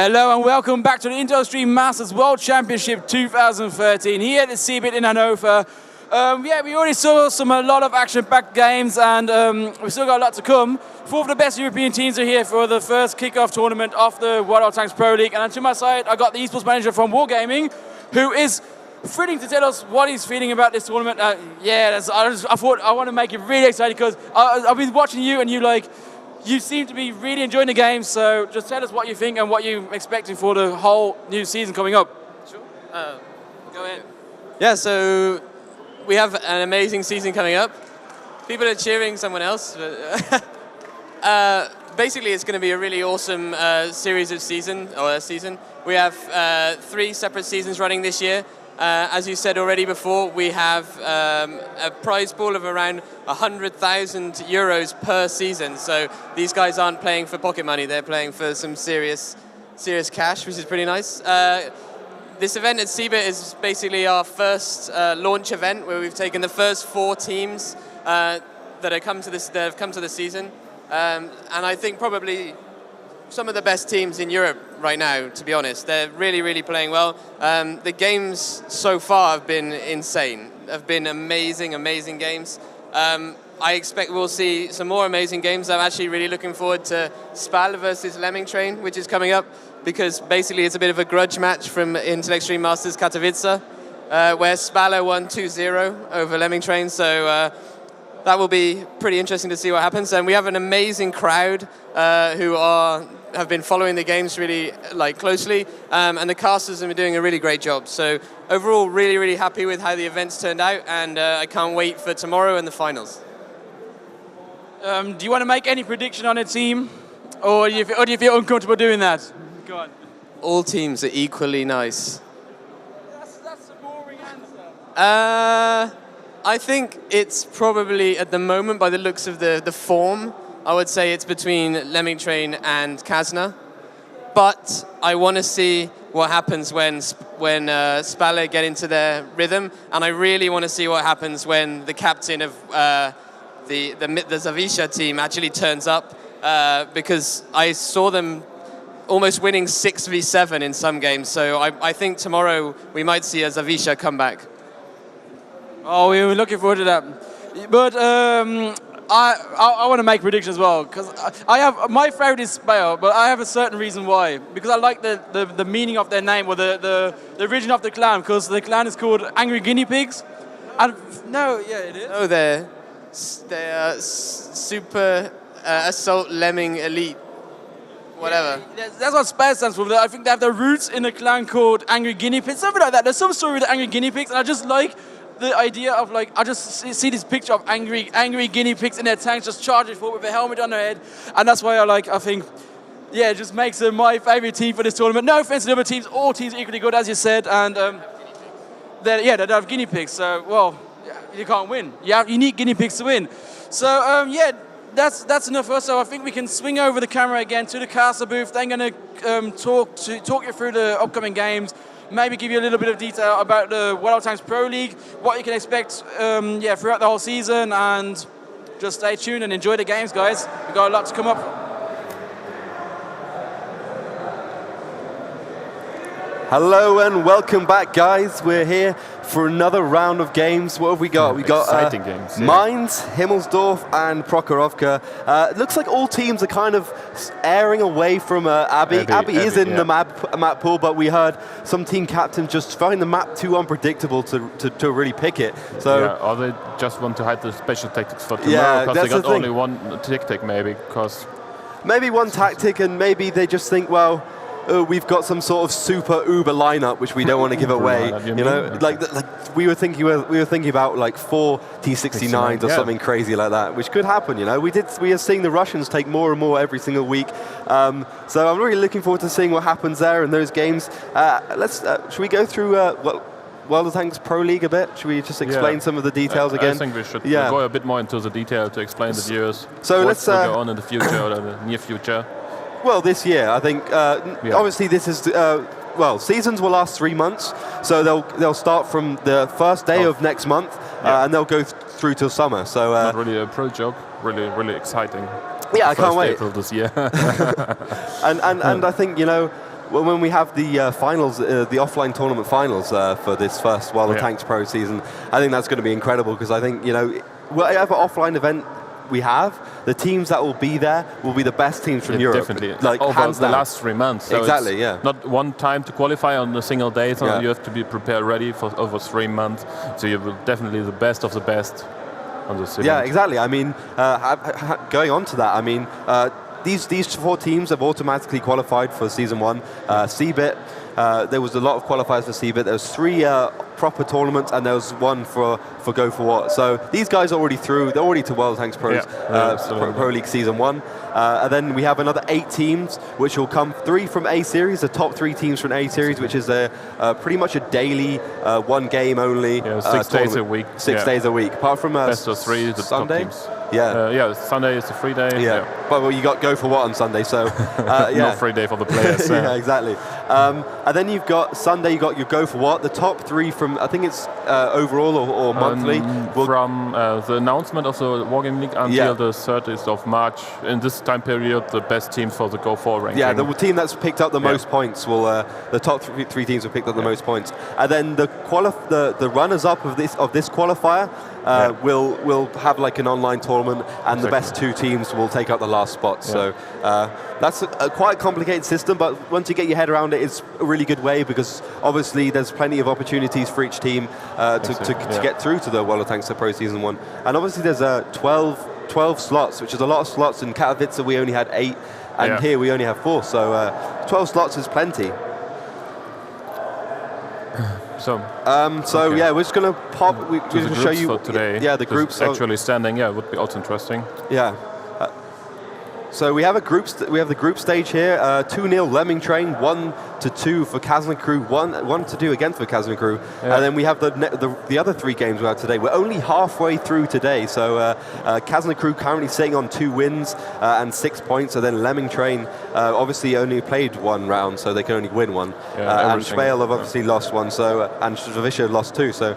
Hello and welcome back to the Industry Masters World Championship 2013 here at the CeBIT in Hanover. We already saw a lot of action-packed games, and we've still got a lot to come. Four of the best European teams are here for the first kick-off tournament of the World Tanks Pro League. And to my side, I got the esports manager from Wargaming, who is thrilling to tell us what he's feeling about this tournament. I thought I want to make it really exciting because I've been watching you, and you seem to be really enjoying the game. So just tell us what you think and what you're expecting for the whole new season coming up. Sure. Go ahead. Yeah, so we have an amazing season coming up. People are cheering someone else. But basically, it's going to be a really awesome series of season. We have 3 separate seasons running this year. As you said already before, we have a prize pool of around 100,000 euros per season. So these guys aren't playing for pocket money; they're playing for some serious cash, which is pretty nice. This event at CeBIT is basically our first launch event, where we've taken the first 4 teams that have come to the season, and I think probably some of the best teams in Europe right now, to be honest. They're really, really playing well. The games so far have been insane. Have been amazing games. I expect we'll see some more amazing games. I'm actually really looking forward to Spale versus Lemming train, which is coming up, because basically it's a bit of a grudge match from Intel Extreme Masters Katowice, where Spale won 2-0 over Lemming train. So that will be pretty interesting to see what happens. And we have an amazing crowd who have been following the games really closely, and the casters have been doing a really great job. So overall, really happy with how the events turned out, and I can't wait for tomorrow and the finals. Do you want to make any prediction on a team, or do you feel uncomfortable doing that? Go on. All teams are equally nice. That's a boring answer. I think it's probably, at the moment, by the looks of the form, I would say it's between Lemming Train and Kazna. But I want to see what happens when Spale get into their rhythm, and I really want to see what happens when the captain of the Zawisza team actually turns up, because I saw them almost winning 6v7 in some games. So I think tomorrow we might see a Zawisza come back. Oh, we were looking forward to that. But I want to make predictions as well, because my favorite is Spale, but I have a certain reason why. Because I like the meaning of their name, or the origin of the clan, because the clan is called Angry Guinea Pigs. And it is. No, they're Super Assault Lemming Elite. Whatever. Yeah, that's what Spale stands for. I think they have their roots in a clan called Angry Guinea Pigs, something like that. There's some story with the Angry Guinea Pigs, and I just like the idea of I just see this picture of angry guinea pigs in their tanks just charging forward with a helmet on their head, and that's why I think it just makes them my favorite team for this tournament. No offense to the other teams, all teams are equally good, as you said, and they have guinea pigs, so you can't win. You need guinea pigs to win. So that's enough for us. So I think we can swing over the camera again to the caster booth. They're going to talk you through the upcoming games. Maybe give you a little bit of detail about the World Tanks Pro League, what you can expect throughout the whole season, and just stay tuned and enjoy the games, guys. We've got a lot to come up. Hello and welcome back, guys. We're here for another round of games. What have we got? We got exciting games. Yeah. Mainz, Himmelsdorf, and Prokhorovka. It looks like all teams are kind of airing away from Abbey. Abbey is in the map pool, but we heard some team captains just find the map too unpredictable to really pick it. So or they just want to hide the special tactics for tomorrow, because they got only one tactic, maybe. Maybe one tactic, and maybe they just think, well, we've got some sort of super uber lineup which we don't want to give away. We were thinking about 4 T69s or something crazy like that, which could happen. We are seeing the Russians take more and more every single week. So I'm really looking forward to seeing what happens there in those games. Should we go through World Tanks Pro League a bit? Should we just explain some of the details again? I think we should go a bit more into the detail to explain the viewers let's go on in the future or the near future. Well, this year, I think, obviously this is, seasons will last 3 months, so they'll start from the first day of next month, and they'll go through till summer. So not really a pro joke, really exciting. Yeah, I can't wait. April this year. and I think, when we have the finals, the offline tournament finals for this first World of Tanks Pro season, I think that's going to be incredible because I think, whatever offline event we have, the teams that will be there will be the best teams from Europe. Definitely. Like, over hands the down. last 3 months. So exactly, it's not one time to qualify on a single day, so you have to be prepared ready for over 3 months. So you will definitely the best of the best on this event. Yeah, exactly. I mean, going on to that, I mean, these 4 teams have automatically qualified for Season 1. CeBIT, there was a lot of qualifiers for CeBIT. There was 3 proper tournaments, and there was 1 for Go For What. So these guys are already through. They're already to World Tanks Pros, Pro League Season 1. And then we have another 8 teams, which will come 3 from A Series, the top 3 teams from A Series, which is pretty much a daily, 1 game only. 6 days a week. 6 days a week. Apart from best of 3, the Sunday. top teams. Sunday is a free day. But well, you got Go For What on Sunday, so no free day for the players. Yeah, exactly. And then you've got Sunday. You got your Go For What. The top 3 from, I think it's overall or monthly. From the announcement of the Wargame League until the 30th of March. In this time period, the best teams for the Go For ranking. Yeah, the team that's picked up the most points will. The top 3 teams will pick up the most points, and then the runners-up of this qualifier will have like an online tournament, and the best 2 teams will take up the last spot. So that's a quite complicated system, but once you get your head around it, it's a really good way because obviously there's plenty of opportunities for each team to get through to the World of Tanks Pro Season 1. And obviously there's 12 slots, which is a lot of slots. In Katowice we only had 8, and here we only have 4. So 12 slots is plenty. We're just going to pop. We're going to show you for today. Yeah, the groups actually standing. Yeah, would be also interesting. Yeah. So we have we have the group stage here. 2-0 Lemming Train, 1-2 for Kazna Crew, 1-2 again for Kazna Crew, and then we have the other 3 games we have today. We're only halfway through today, so Kazna Crew currently sitting on 2 wins and 6 points, and then Lemming Train obviously only played 1 round, so they can only win 1, and Spale have obviously lost 1, so and Stravisha lost 2, so.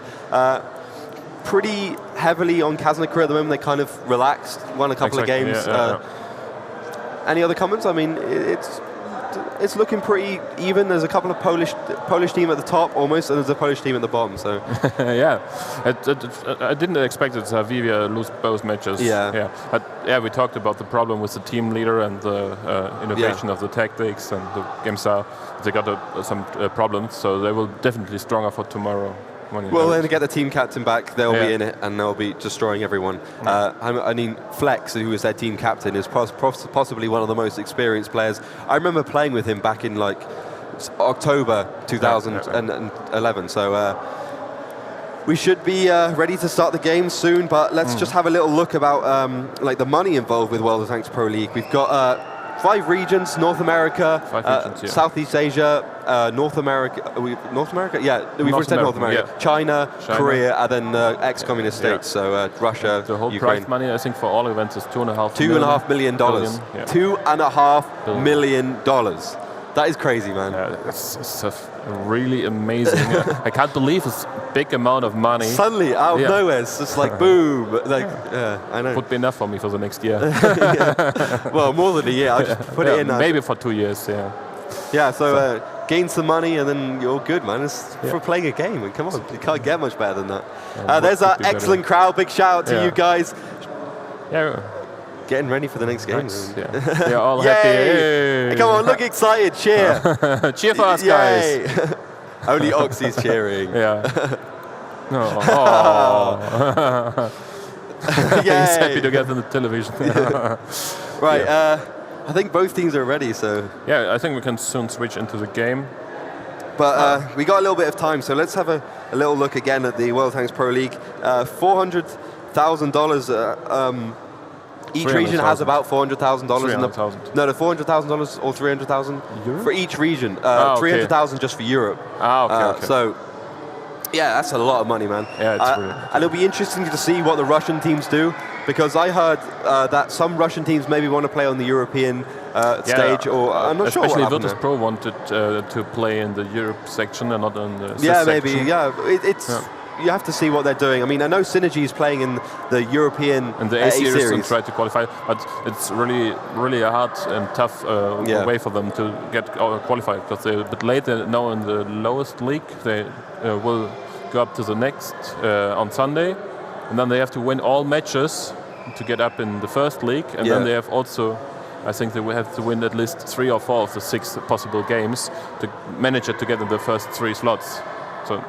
Pretty heavily on Kazna Crew at the moment. They kind of relaxed, won a couple of games. Any other comments? I mean, it's looking pretty even. There's a couple of Polish team at the top almost, and there's a Polish team at the bottom. So I didn't expect that Zavivia lose both matches. But we talked about the problem with the team leader and the innovation of the tactics and the game style. They got some problems, so they will definitely stronger for tomorrow. Well, then to get the team captain back, they'll be in it, and they'll be destroying everyone. I mean, Flex, who was their team captain, is possibly one of the most experienced players. I remember playing with him back in like October 2011. So we should be ready to start the game soon. But let's just have a little look about like the money involved with World of Tanks Pro League. We've got 5 regions: North America, Southeast Asia, North America. North America? Yeah, we've already said North America. China, Korea, and then ex-communist states. So Russia, the whole Ukraine. prize money, I think, for all events is $2.5 million. $2.5 million. That is crazy, man. It's really amazing. I can't believe it's a big amount of money. Suddenly, out of nowhere, it's just like boom. Like, I know. Would be enough for me for the next year. Well, more than a year. I'll just put it in. Maybe for 2 years, Yeah, so gain some money and then you're good, man. It's for playing a game. Come on, you can't get much better than that. There's our excellent crowd. Big shout out to you guys. Getting ready for the next game. They're all happy. Hey, come on, look excited. Cheer. Cheer for us, guys. Only Oxy's cheering. He's happy to get on the television. Right. I think both teams are ready, so... Yeah, I think we can soon switch into the game. But we got a little bit of time, so let's have a little look again at the World Tanks Pro League. $400,000... each region has about $400,000 in the... No, the $400,000 or $300,000 for each region. $300,000 just for Europe. Okay. So... Yeah, that's a lot of money, man. Yeah, it's really. And it'll be interesting to see what the Russian teams do, because I heard that some Russian teams maybe want to play on the European stage, or I'm not sure what happened. Especially Virtus Pro wanted to play in the Europe section and not in the section. maybe. Yeah, you have to see what they're doing. I mean, I know Synergy is playing in the European and the A series and try to qualify, but it's really a hard and tough way for them to get qualified because they're a bit late. They're now in the lowest league. They will go up to the next on Sunday, and then they have to win all matches to get up in the first league, and then they have also, I think they will have to win at least 3 or 4 of the 6 possible games to manage it to get in the first 3 slots. So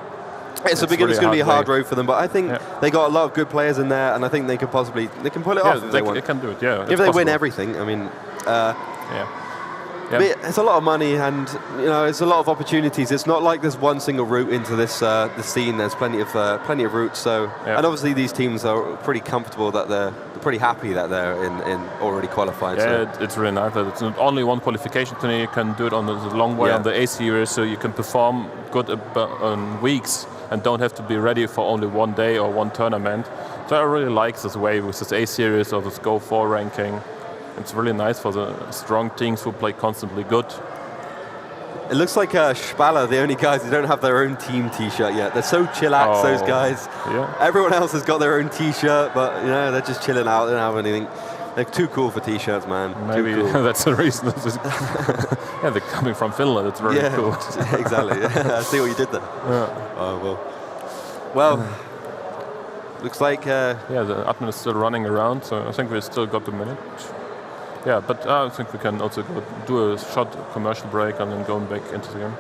it's going to be a hard road for them, but I think they got a lot of good players in there, and I think they can pull it off if they want. They can do it, yeah. If they win everything, I mean, it's a lot of money, and it's a lot of opportunities. It's not like there's one single route into this scene. There's plenty of routes. So, and obviously these teams are pretty comfortable that they're pretty happy that they're in already qualified. Yeah, it's really nice that it's not only one qualification tournament. You can do it on the long way on the A series, so you can perform good on weeks and don't have to be ready for only one day or one tournament. So I really like this way with this A series or this Go 4 ranking. It's really nice for the strong teams who play constantly good. It looks like Spale are the only guys who don't have their own team T-shirt yet. They're so chillax, those guys. Yeah. Everyone else has got their own T-shirt, but they're just chilling out. They don't have anything. They're too cool for T-shirts, man. Maybe cool. That's the reason. Yeah, they're coming from Finland. It's very cool. Exactly. I see what you did there. Yeah. Oh, well. Looks like... the admin is still running around, so I think we still got a minute. Yeah, but I think we can also do a short commercial break and then going back into the game.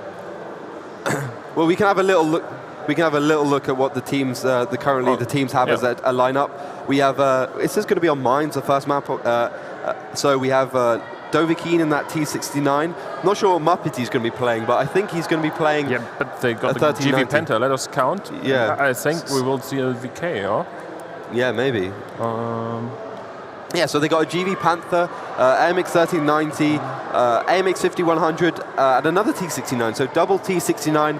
Well, we can have a little look. We can have a little look at what the teams the teams have as a lineup. We have it's just going to be on Mines, the first map. So we have Dovahkiin in that T69. Not sure what Muppet he's going to be playing, but I think he's going to be playing. Yeah, but they got the GV Penta. Let us count. Yeah, I think we will see a VK, or? Yeah, maybe. Yeah, so they got a GV Panther, AMX 1390, AMX 5100, and another T69. So double T69.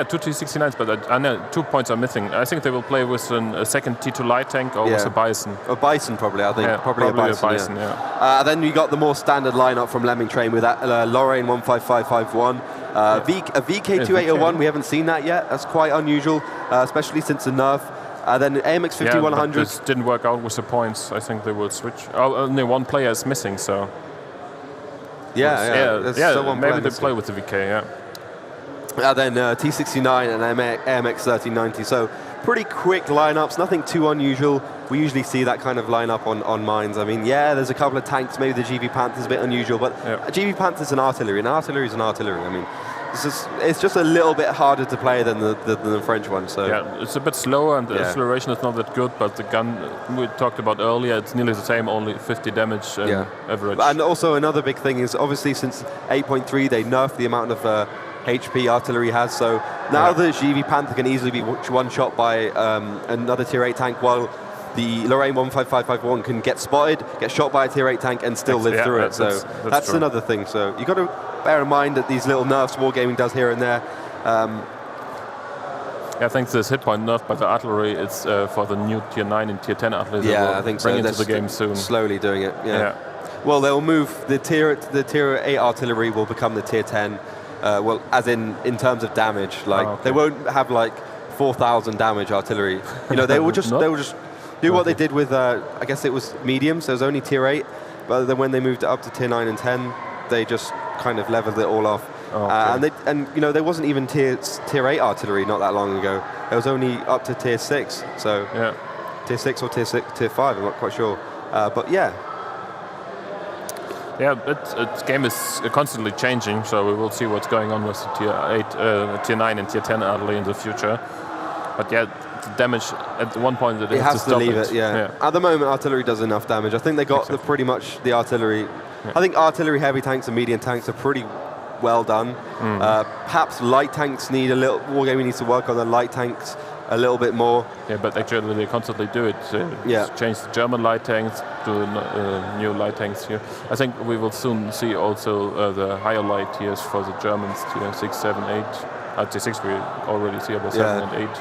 Two T69s, but I know 2 points are missing. I think they will play with a second T2 light tank or with a Bison. A Bison, probably. I think probably a Bison. Then you got the more standard lineup from Lemming Train with Lorraine 15551, a VK2801. We haven't seen that yet. That's quite unusual, especially since the nerf. Then AMX 5100. Yeah, this didn't work out with the points. I think they will switch. Only one player is missing, so. Maybe they play with the VK. Then T69 and AMX 1390. So pretty quick lineups. Nothing too unusual. We usually see that kind of lineup on Mines. I mean, there's a couple of tanks. Maybe the GV Panther's a bit unusual, but GV Panther's an artillery, and artillery is an artillery. I mean. It's just a little bit harder to play than the French one. So it's a bit slower, and the acceleration is not that good. But the gun we talked about earlier, it's nearly the same, only 50 damage average. And also another big thing is obviously since 8.3 they nerfed the amount of HP artillery has. So now the GV Panther can easily be one shot by another tier 8 tank, while the Lorraine 15551 can get spotted, get shot by a tier 8 tank, and still live through it. So that's another thing. So you got to bear in mind that these little nerfs wargaming does here and there. I think this hit point nerf by the artillery is for the new tier 9 and tier 10 artillery. I think so. Bring into the game soon. Slowly doing it. Well, they'll move the tier 8 artillery will become the tier 10. Well, as in terms of damage, they won't have 4,000 damage artillery. They will just do what they did with I guess it was medium, so it was only tier 8. But then when they moved it up to tier 9 and 10, they just kind of leveled it all off. There wasn't even tier 8 artillery not that long ago. It was only up to tier 6. So tier 6 or tier 5, I'm not quite sure. But yeah. Yeah, the game is constantly changing, so we will see what's going on with the tier 8, tier 9 and tier 10 artillery in the future. But the damage at one point it has to leave it. At the moment, artillery does enough damage. I think they got pretty much the artillery. I think artillery, heavy tanks, and medium tanks are pretty well done. Perhaps light tanks need a little. Wargaming needs to work on the light tanks a little bit more. Yeah, but actually they constantly do it. Change the German light tanks to new light tanks here. I think we will soon see also the higher light tiers for the Germans, tier 6, 7, 8. Tier 6 we already see about 7 and 8.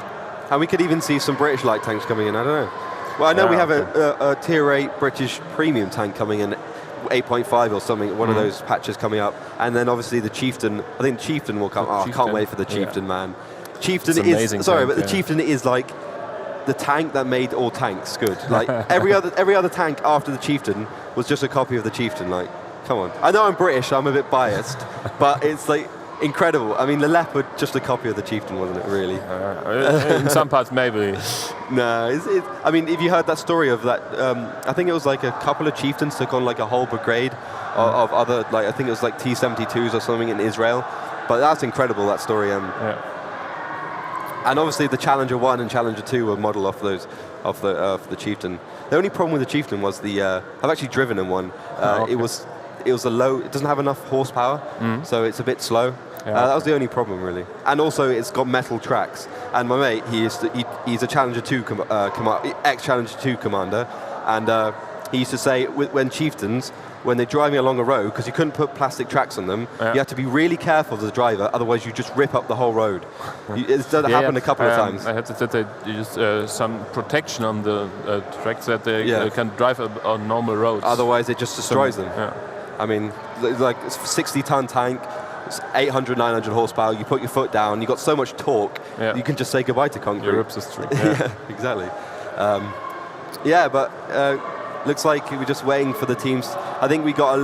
And we could even see some British light tanks coming in. I don't know. Well, I know we have a tier 8 British premium tank coming in. 8.5 or something, one of those patches coming up, and then obviously the Chieftain. I think the Chieftain will come. I can't wait for the Chieftain, man. Chieftain is sorry, but the Chieftain is like the tank that made all tanks good. Like every other tank after the Chieftain was just a copy of the Chieftain. Like, come on. I know I'm British, so I'm a bit biased, but it's like incredible. I mean, the Leopard, just a copy of the Chieftain, wasn't it? Really? In some parts, maybe. No, I mean, if you heard that story of that, I think it was like a couple of Chieftains took on like a whole brigade of other, like I think it was like T-72s or something in Israel. But that's incredible, that story. And obviously the Challenger 1 and Challenger 2 were modelled off those, of the Chieftain. The only problem with the Chieftain was I've actually driven in one. It was a low. It doesn't have enough horsepower, so it's a bit slow. That was the only problem, really. And also, it's got metal tracks. And my mate, he's a Challenger 2 ex-Challenger 2 commander, and he used to say when Chieftains, when they're driving along a road, because you couldn't put plastic tracks on them, you have to be really careful as a driver, otherwise you just rip up the whole road. It's happened a couple of times. I had to say they use some protection on the tracks that they can drive on normal roads. Otherwise, it just destroys them. I mean, like it's a 60-ton tank, it's 800, 900 horsepower. You put your foot down, you got so much torque, you can just say goodbye to concrete. You rips the street. Yeah, exactly. But looks like we're just waiting for the teams. I think we got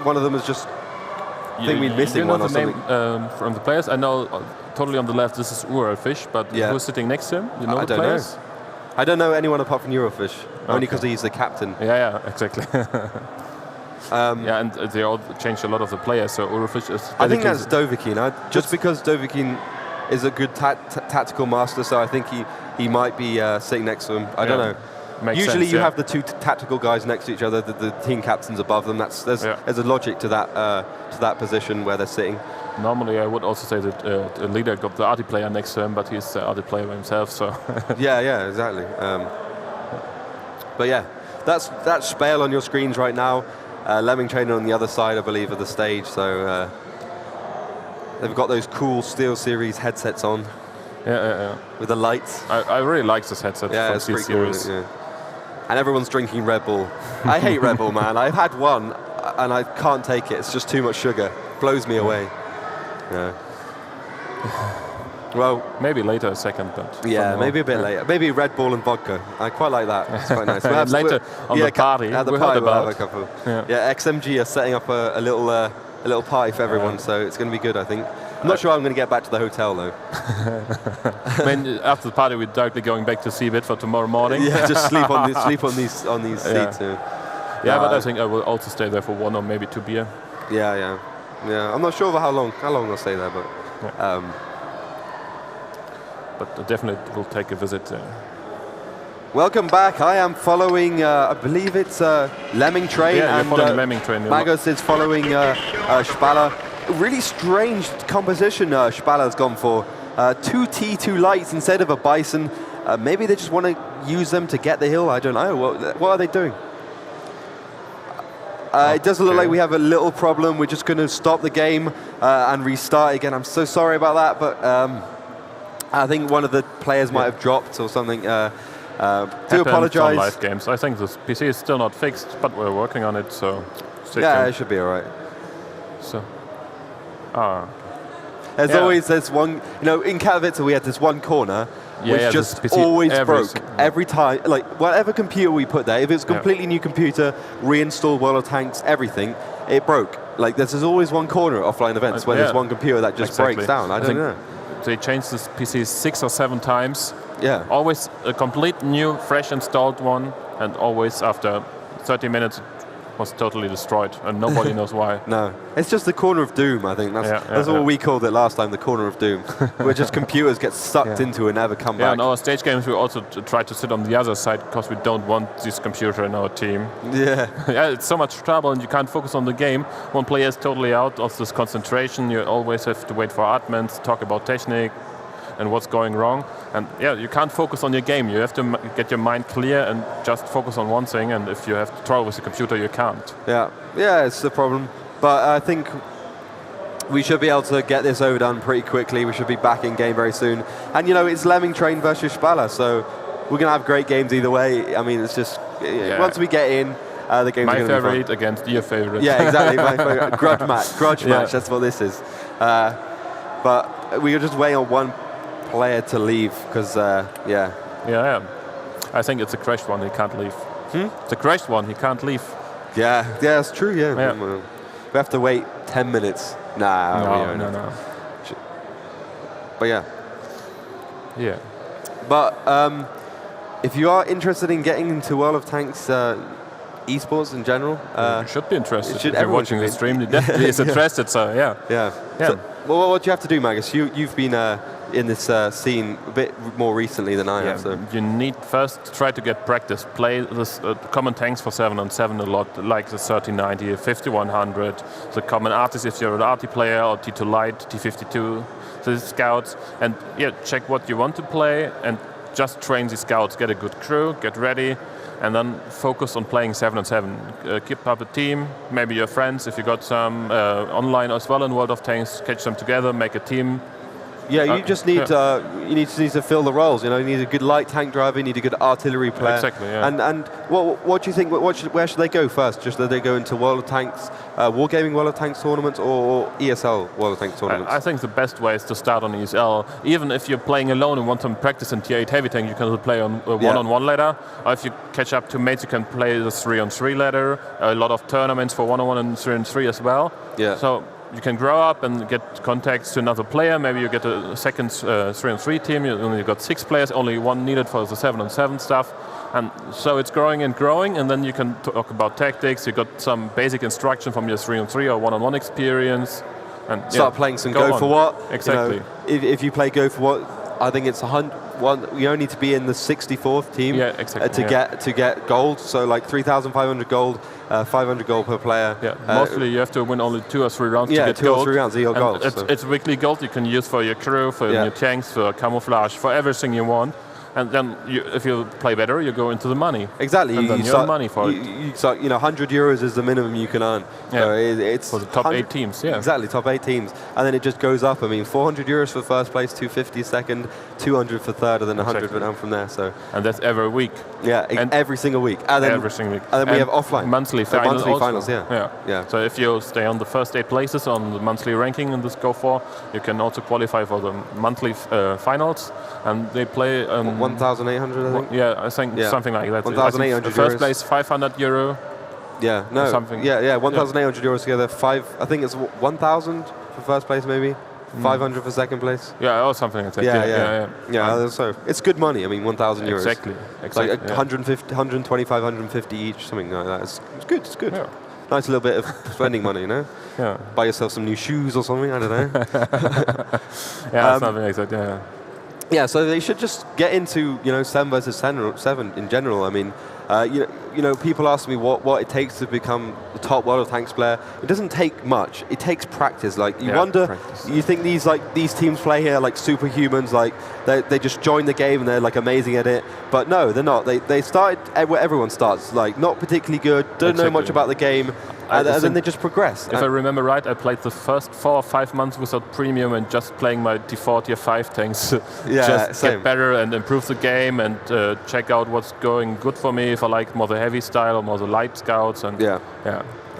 one of them is just. I think we're missing one or something. Name, from the players, I know totally on the left. This is Eurofish, but who's sitting next to him? You know I the don't players? know. I don't know anyone apart from Eurofish. Only because he's the captain. Yeah, exactly. And they all changed a lot of the players. So Eurofish is. I think that's Dovahkiin. Just because Dovahkiin is a good tactical master, so I think he might be sitting next to him. I don't know. Makes Usually sense, you have the two tactical guys next to each other, the team captains above them. There's a logic to that position where they're sitting. Normally, I would also say that the leader got the RD player next to him, but he's the RD player by himself. So yeah, exactly. But yeah, that's Spale on your screens right now. Lemming training on the other side, I believe, of the stage. So they've got those cool Steel Series headsets on. Yeah. With the lights. I really like this headset from Steel Series. Cool, and everyone's drinking Red Bull. I hate Red Bull, man. I've had one, and I can't take it. It's just too much sugar. Blows me away. Yeah. Well, maybe later a second, but maybe a bit later. Maybe Red Bull and vodka. I quite like that. It's quite nice. Later on the party. At the party, we'll have a couple. XMG are setting up a little party for everyone, so it's going to be good, I think. I'm not sure I'm going to get back to the hotel though. I mean, after the party, we're directly going back to CeBIT for tomorrow morning. Yeah, just sleep on these seats. But I think I will also stay there for 1 or maybe 2 beer. Yeah. I'm not sure about how long I'll stay there, but. But definitely will take a visit. Welcome back. I am following, I believe it's Lemming Train. Yeah, you're following Lemming Train. Magos is following Spale. Really strange composition Spale's gone for. 2 T2 lights instead of a Bison. Maybe they just want to use them to get the hill. I don't know. What are they doing? It does look like we have a little problem. We're just going to stop the game and restart again. I'm so sorry about that, but I think one of the players might have dropped or something. Do apologise. Live games. I think this PC is still not fixed, but we're working on it. So it should be all right. So. There's one, in Katowice we had this one corner which just always broke every time. Like whatever computer we put there, if it's a completely new computer, reinstalled World of Tanks, everything, it broke. Like there's always one corner at offline events where there's one computer that just breaks down. I don't know. They changed this PC 6 or 7 times. Yeah. Always a complete new, fresh installed one, and always after 30 minutes was totally destroyed, and nobody knows why. No, it's just the corner of doom. I think that's what we called it last time, the corner of doom, where just computers get sucked into and never come back. Yeah, in our stage games we also try to sit on the other side because we don't want this computer in our team. Yeah, it's so much trouble, and you can't focus on the game. One player is totally out of this concentration. You always have to wait for admins, talk about technique and what's going wrong, and you can't focus on your game. You have to get your mind clear and just focus on one thing, and if you have trouble with the computer, you can't. Yeah, it's the problem, but I think we should be able to get this overdone pretty quickly. We should be back in game very soon, and it's Lemming Train versus Spale, so we're going to have great games either way. I mean, it's just once we get in, the game's going to be fun. My favorite against your favorite. Yeah, exactly, my favorite. Grudge match, that's what this is. But we are just waiting on one player to leave because yeah. I think it's a crashed one. He can't leave. It's a crashed one. He can't leave. Yeah, that's true. Yeah. We have to wait 10 minutes. No. But yeah. But if you are interested in getting into World of Tanks esports in general, you should be interested. Should if you're watching the stream, you definitely is interested. So yeah. So, well, what do you have to do, Magus? You've been in this scene a bit more recently than I have. So you need first try to get practice. Play this common tanks for 7-on-7 a lot, like the 3090, 5100, the common artists if you're an arty player, or T2 Light, T52, the scouts, and check what you want to play and just train the scouts. Get a good crew, get ready, and then focus on playing 7-on-7. Keep up a team, maybe your friends, if you got some online as well in World of Tanks, catch them together, make a team. Yeah, you just need you need to fill the roles. You need a good light tank driver, you need a good artillery player. Exactly. Yeah. And what do you think? Where should they go first? Just that they go into World of Tanks, Wargaming World of Tanks tournaments, or ESL World of Tanks tournaments? I think the best way is to start on ESL. Even if you're playing alone and want some practice in Tier 8 heavy tank, you can play on one-on-one ladder. Or if you catch up to mates, you can play the 3-on-3 ladder. A lot of tournaments for 1-on-1 and 3-on-3 as well. Yeah. So you can grow up and get contacts to another player. Maybe you get a second 3-on-3 team. You only got 6 players, only 1 needed for the 7-on-7 stuff. And so it's growing, and then you can talk about tactics. You got some basic instruction from your 3-on-3 or 1-on-1 experience. And start playing some Go for What. Exactly. If you play Go for What, I think it's 100. You only need to be in the 64th team to get gold. So like 3,500 gold, 500 gold per player. Yeah, mostly you have to win only 2 or 3 rounds to get 2 gold. or 3 rounds, you got gold. It's weekly gold you can use for your crew, for your tanks, for camouflage, for everything you want. And then if you play better, you go into the money. Exactly. And then you earn money for it. You start, 100 euros is the minimum you can earn. Yeah. So it's for the top 8 teams, Exactly, top 8 teams. And then it just goes up. I mean, 400 euros for first place, 250 second, 200 for third, and then 100 down from there. So. And that's every week. Yeah, every single week. And then, every single week. And then we have offline. Monthly finals. Monthly finals, yeah. So if you stay on the first 8 places on the monthly ranking in this Go 4, you can also qualify for the monthly finals. And they play 1,800, I think. I think something like that. 1,800 euros. First place, 500 euro. Yeah, no. Something. Yeah, 1,800 euros together. I think it's 1,000 for first place, maybe. 500 for second place. Yeah, or something like that. Yeah. So it's good money. I mean, 1,000 euros. Exactly. Like 150, 125, 150 each, something like that. It's good. It's good. Yeah. Nice little bit of spending money, Yeah. Buy yourself some new shoes or something. I don't know. Something like that. Yeah. Yeah, so they should just get into 7 versus 7 in general. I mean, people ask me what it takes to become the top World of Tanks player. It doesn't take much. It takes practice. Like you wonder, you think these teams play here like superhumans, like they just join the game and they're like amazing at it. But no, they're not. They started where everyone starts, like not particularly good, don't know much about the game. And then they just progress. If I remember right, I played the first 4 or 5 months without premium and just playing my T4, Tier 5 tanks. Just get better and improve the game and check out what's going good for me. If I like more the heavy style or more the light scouts. And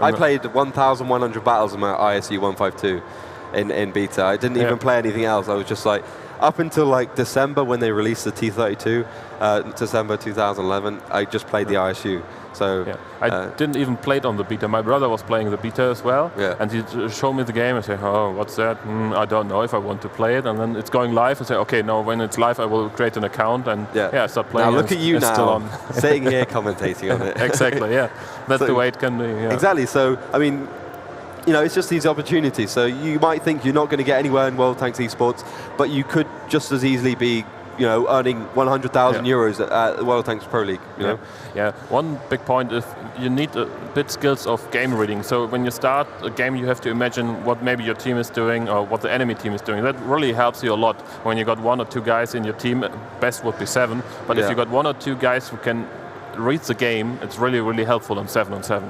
I played 1,100 battles in my ISU 152 in beta. I didn't even play anything else. I was just like, up until like December when they released the T32, December 2011, I just played the ISU. So I didn't even play it on the beta. My brother was playing the beta as well, and he showed me the game and said, "Oh, what's that? I don't know if I want to play it." And then it's going live. I say, "Okay, no. When it's live, I will create an account and start playing." Now look at you now, sitting here commentating on it. Exactly. Yeah, that's the way it can be. Yeah. Exactly. So I mean, it's just these opportunities. So you might think you're not going to get anywhere in World of Tanks esports, but you could just as easily be earning 100,000 euros at the World of Tanks Pro League. Yeah. One big point is you need a bit skills of game reading. So when you start a game, you have to imagine what maybe your team is doing or what the enemy team is doing. That really helps you a lot. When you got 1 or 2 guys in your team, best would be 7. But if you got 1 or 2 guys who can read the game, it's really, really helpful in 7-on-7.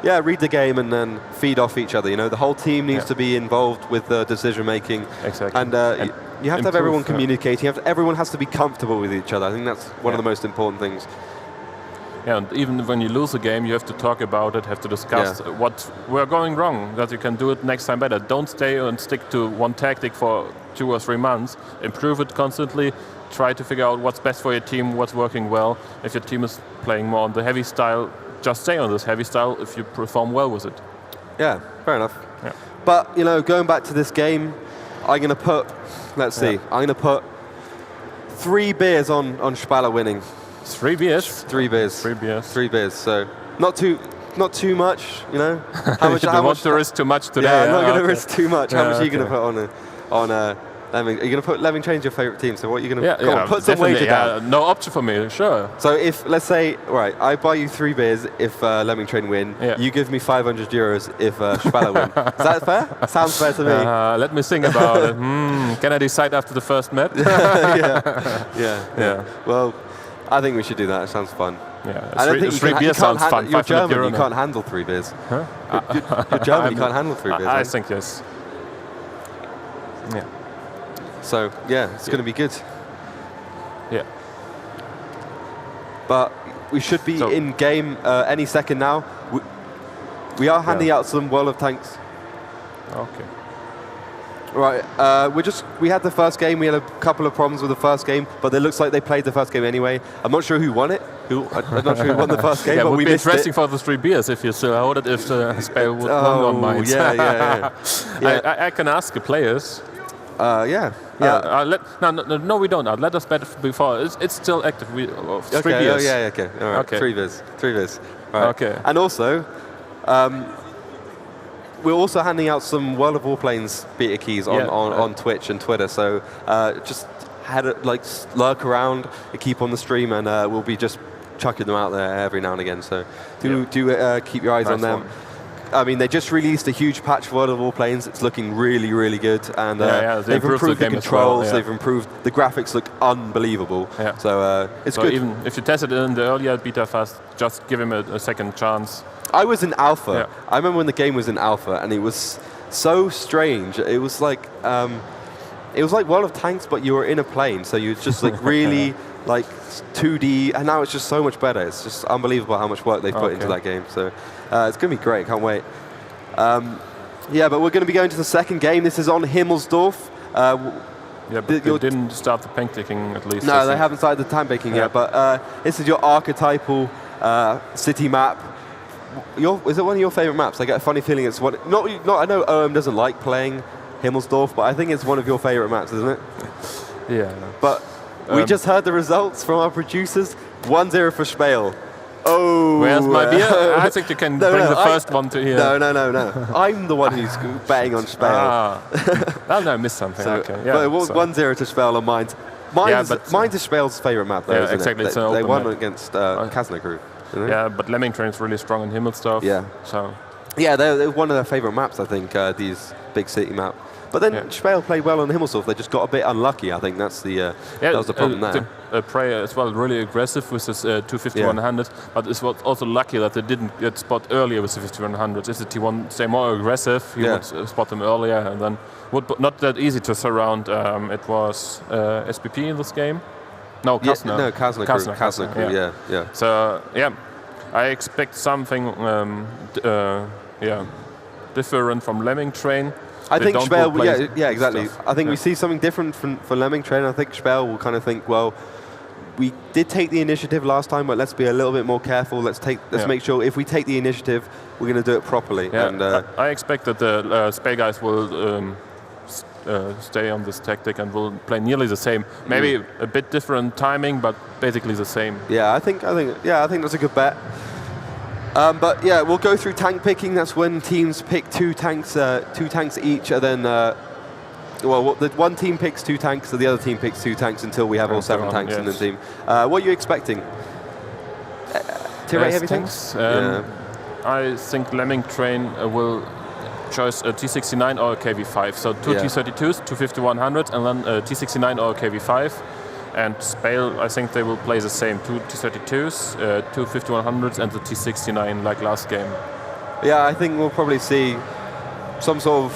Yeah, read the game and then feed off each other. The whole team needs to be involved with the decision making. Exactly. And you have to have everyone communicating. Everyone has to be comfortable with each other. I think that's one of the most important things. Yeah, and even when you lose a game, you have to talk about it, have to discuss what we're going wrong, that you can do it next time better. Don't stay and stick to one tactic for 2 or 3 months. Improve it constantly. Try to figure out what's best for your team, what's working well. If your team is playing more on the heavy style, just stay on this heavy style if you perform well with it. Yeah, fair enough. Yeah. But, you know, going back to this game, I'm going to put, let's see, I'm going to put 3 beers on Spale winning. 3 beers? 3 beers. 3 beers. 3 beers. So not too much, you know. How much? You don't want to risk too much today. Yeah, I'm not going to risk too much. How much are you going to put on Lemming? Are you going to put Lemming Train's your favourite team? So what are you going to put some wager down? No option for me, sure. So if, let's say, right, I buy you 3 beers if Lemming Train win. Yeah. You give me €500 if Spale win. Is that fair? Sounds fair to me. Let me think about it. Can I decide after the first match? Yeah. Well, I think we should do that. It sounds fun. Yeah, I don't think 3 beers sounds fun. You're German. You can't handle 3 beers. Huh? You're German. You can't handle 3 beers. I think yes. Yeah. So yeah, it's going to be good. Yeah. But we should be in game any second now. We are handing out some World of Tanks. Okay. Right, we had the first game. We had a couple of problems with the first game, but it looks like they played the first game anyway. I'm not sure who won it. I'm not sure who won the first game, but it would we be missed interesting it. for the 3 beers if you still hold it, if Spale would won on mine. Yeah. I can ask the players. Yeah. No, we don't. Let us bet before. It's still active. 3 beers. Okay. All right. Okay. 3 beers. 3 beers. Right. Okay. And also, we're also handing out some World of Warplanes beta keys on Twitch and Twitter. So just lurk around, keep on the stream, and we'll be just chucking them out there every now and again. So do keep your eyes on them. I mean, they just released a huge patch for World of Warplanes. It's looking really, really good, and they've improved the controls. They've improved the graphics. Look unbelievable. Yeah. So it's good. Even if you tested it in the earlier beta fast, just give him a second chance. I was in alpha. Yeah. I remember when the game was in alpha, and it was so strange. It was like World of Tanks, but you were in a plane, so you just like really like 2D, and now it's just so much better. It's just unbelievable how much work they've put into that game. So it's going to be great. Can't wait. Yeah, but we're going to be going to the second game. This is on Himmelsdorf. Yeah, but they didn't start the panctaking at least. No, they haven't started the time baking yet. But this is your archetypal city map. Is it one of your favorite maps? I get a funny feeling it's one. Not. I know OM doesn't like playing Himmelsdorf, but I think it's one of your favorite maps, isn't it? Yeah. But we just heard the results from our producers. 1-0 for Spale. Oh. Where's my beer? I think you can bring the first one to here. No. I'm the one who's betting on Spale. No, I missed something. So, okay. Yeah, but it was 1-0 to Spale on mine. Mine's is Spale's favourite map, though, isn't exactly. it? They won against Kasner. Yeah, but Lemming Train's really strong in Himmelsdorf. Yeah. So. Yeah, they're one of their favourite maps, I think, these big city maps. But then Spale played well on Himmelsdorf. They just got a bit unlucky. I think that's that was the problem there. Prey as well, really aggressive with his 250-100, but it was also lucky that they didn't get spot earlier with the 50-100. If the T1 stay more aggressive, he would spot them earlier, and then not that easy to surround. It was SPP in this game. No, Kasner. No, Kasner. Yeah. So I expect something different from Lemming Train. I think Spale, exactly. I think we see something different for Lemming Train. I think Spale will kind of think, well, we did take the initiative last time, but let's be a little bit more careful. Let's make sure if we take the initiative, we're going to do it properly. Yeah, and I expect that the Spale guys will stay on this tactic and will play nearly the same. Maybe a bit different timing, but basically the same. Yeah, I think that's a good bet. But yeah, we'll go through tank picking. That's when teams pick 2 tanks each, and then the one team picks 2 tanks, so the other team picks 2 tanks until we have all 7 tanks in the team. What are you expecting? Tier rate heavy tanks? I think Lemming Train will choose a T69 or a KV5. So 2 T32s, 250-100, and then a T69 or a KV5. And Spale, I think they will play the same, 2 T32s, 2 50-100s, and the T69 like last game. Yeah, I think we'll probably see some sort of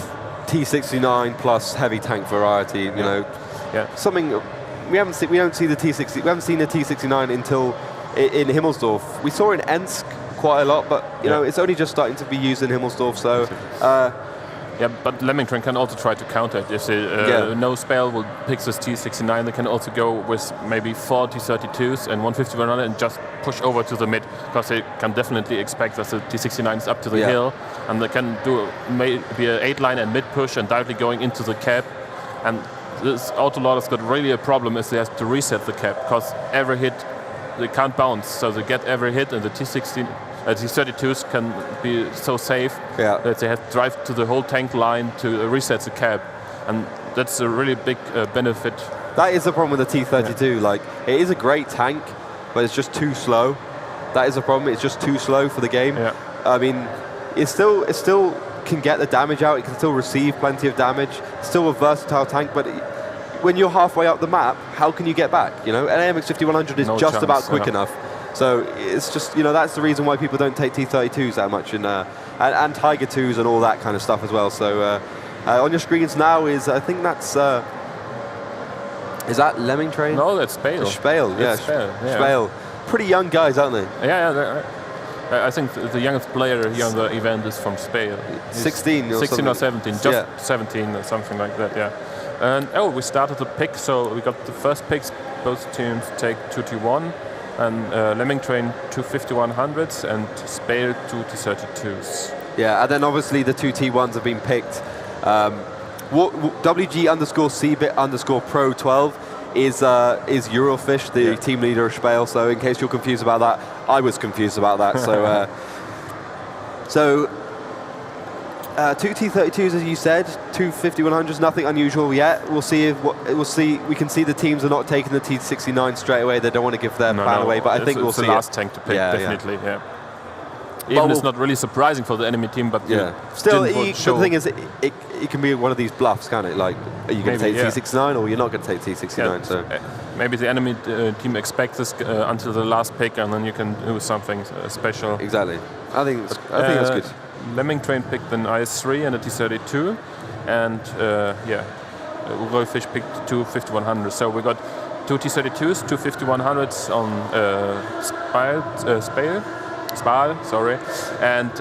T69 plus heavy tank variety. You know, something we don't see the T60. We haven't seen the T69 until in Himmelsdorf. We saw in Ensk quite a lot, but you know, it's only just starting to be used in Himmelsdorf. So. Yeah, but Lemming can also try to counter it. If they know Spale will pick this T69, they can also go with maybe 4 T32s and 150-100 and just push over to the mid, because they can definitely expect that the T69 is up to the hill, and they can do maybe an 8-line and mid push and directly going into the cap. And this autoloader's got really a problem is they have to reset the cap, because every hit they can't bounce, so they get every hit, and the T32s can be so safe that they have to drive to the whole tank line to reset the cap, and that's a really big benefit. That is the problem with the T32. Like, it is a great tank, but it's just too slow. That is a problem. It's just too slow for the game. Yeah. I mean, it still can get the damage out. It can still receive plenty of damage. It's still a versatile tank, but when you're halfway up the map, how can you get back? You know, an AMX 5100 is just about quick enough. So it's just, you know, that's the reason why people don't take T32s that much, and Tiger 2s and all that kind of stuff as well. So on your screens now I think that's, is that Lemming train? No, that's Spale. Spale, yeah. Spale. Pretty young guys, aren't they? Yeah. I think the youngest player here on the event is from Spale. 16 or 16 or 17, just 17 or something like that, yeah. And we started the pick, so we got the first picks. Both teams take 2T1. And Lemming train 2 5100s and Spale 2 T32s. Yeah, and then obviously the 2 T1s have been picked. WG_CeBIT_Pro12 is Eurofish, the team leader of Spale. So in case you're confused about that, I was confused about that. So 2 T32s, as you said, 2 5100s, nothing unusual yet. We'll see we can see the teams are not taking the T69 straight away. They don't want to give their plan away, but I think we'll see. It's the last tank to pick, definitely. Yeah. Even it's not really surprising for the enemy team, but still, the thing is, it can be one of these bluffs, can't it? Like, are you going to take T69 or you're not going to take T69? So maybe the enemy team expects this until the last pick, and then you can do something special. Exactly. I think that's good. Lemming train picked an IS-3 and a T32, and Eurofish picked 2 5100s. So we got 2 T32s, 2 5100s on Spale, and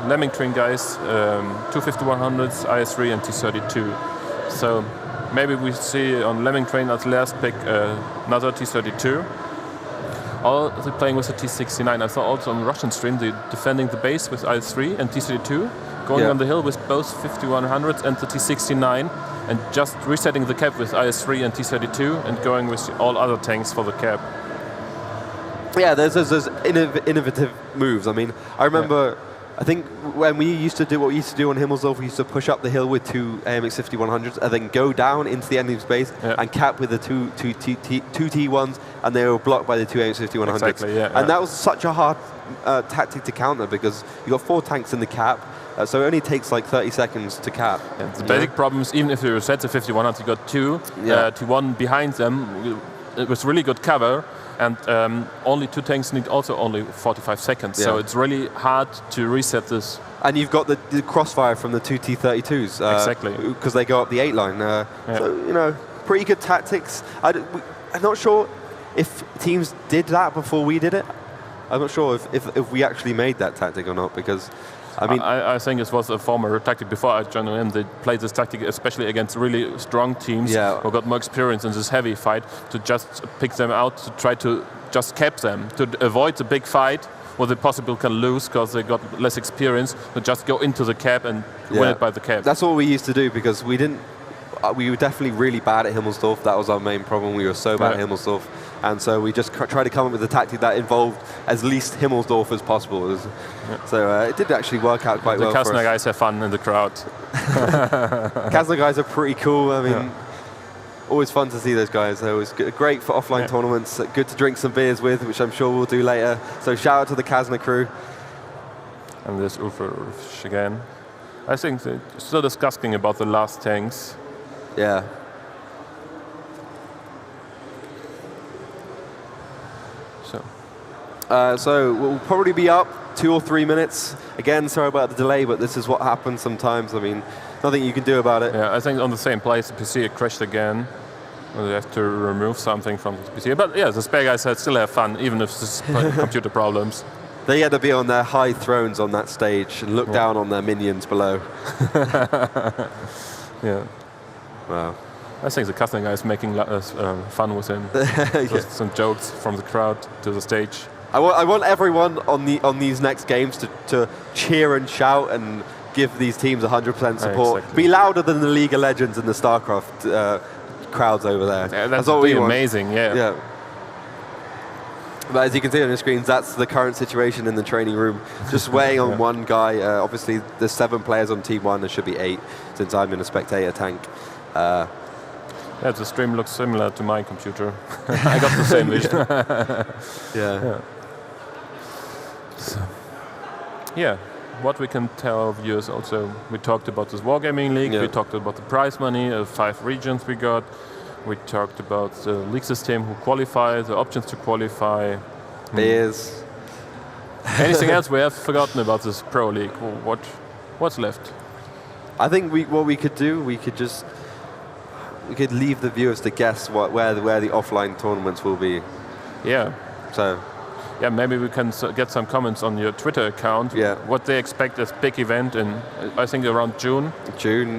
Lemming train guys 2 5100s, IS-3 and T32. So maybe we see on Lemming train at last pick another T32. All they're playing with the T69. I saw also on the Russian stream they're defending the base with IS-3 and T32, going on the hill with both 5100s and the T69, and just resetting the cap with IS-3 and T32 and going with all other tanks for the cap. Yeah, there's innovative moves. I mean, I remember, I think when we used to do what we used to do on Himmelsdorf, we used to push up the hill with 2 AMX 5100s and then go down into the enemy space and cap with the two T1s, and they were blocked by the 2 AMX 5100s. Exactly, and that was such a hard tactic to counter, because you got 4 tanks in the cap, so it only takes like 30 seconds to cap. Yeah, the basic problem is, even if you reset the 5100s, you got 2 T1 behind them with really good cover. And only 2 tanks need also only 45 seconds, so it's really hard to reset this. And you've got the crossfire from the 2 T32s. Exactly. Because they go up the 8-line. So, you know, pretty good tactics. I'm not sure if teams did that before we did it. I'm not sure if we actually made that tactic or not, because I mean, I think it was a former tactic before I joined in. They played this tactic especially against really strong teams who got more experience in this heavy fight, to just pick them out, to try to just cap them, to avoid the big fight where they possibly can lose because they got less experience, but just go into the cap and win it by the cap. That's what we used to do, because we didn't. We were definitely really bad at Himmelsdorf. That was our main problem. We were so bad at Himmelsdorf. And so we just tried to come up with a tactic that involved as least Himmelsdorf as possible. So it did actually work out quite well for us. The Kasner guys have fun in the crowd. Kasner guys are pretty cool. I mean, always fun to see those guys. It was great for offline tournaments. Good to drink some beers with, which I'm sure we'll do later. So shout out to the Kasner crew. And there's Ufer again. I think they're still discussing about the last tanks. Yeah. So we'll probably be up 2 or 3 minutes. Again, sorry about the delay, but this is what happens sometimes. I mean, nothing you can do about it. Yeah, I think on the same place, the PC crashed again. Well, they have to remove something from the PC. But yeah, the Spare guys still have fun, even if there's computer problems. They had to be on their high thrones on that stage and look down on their minions below. Yeah. Wow. I think the casting guy is making fun with him. Just some jokes from the crowd to the stage. I want everyone on these next games to cheer and shout and give these teams 100% support. Exactly. Be louder than the League of Legends and the StarCraft crowds over there. Yeah, that's what we want. Amazing, yeah. But as you can see on your screens, that's the current situation in the training room. Just weighing on one guy. Obviously, there's 7 players on Team 1. There should be 8 since I'm in a spectator tank. Yeah, the stream looks similar to my computer. I got the same vision. Yeah. So, yeah, what we can tell our viewers also, we talked about this Wargaming League, we talked about the prize money, 5 regions we got. We talked about the league system, who qualify, the options to qualify. Beers. Anything else we have forgotten about this Pro League? What's left? I think what we could do, we could leave the viewers to guess where the offline tournaments will be. Yeah. So. Yeah, maybe we can get some comments on your Twitter account. Yeah. What they expect as big event in, I think around June.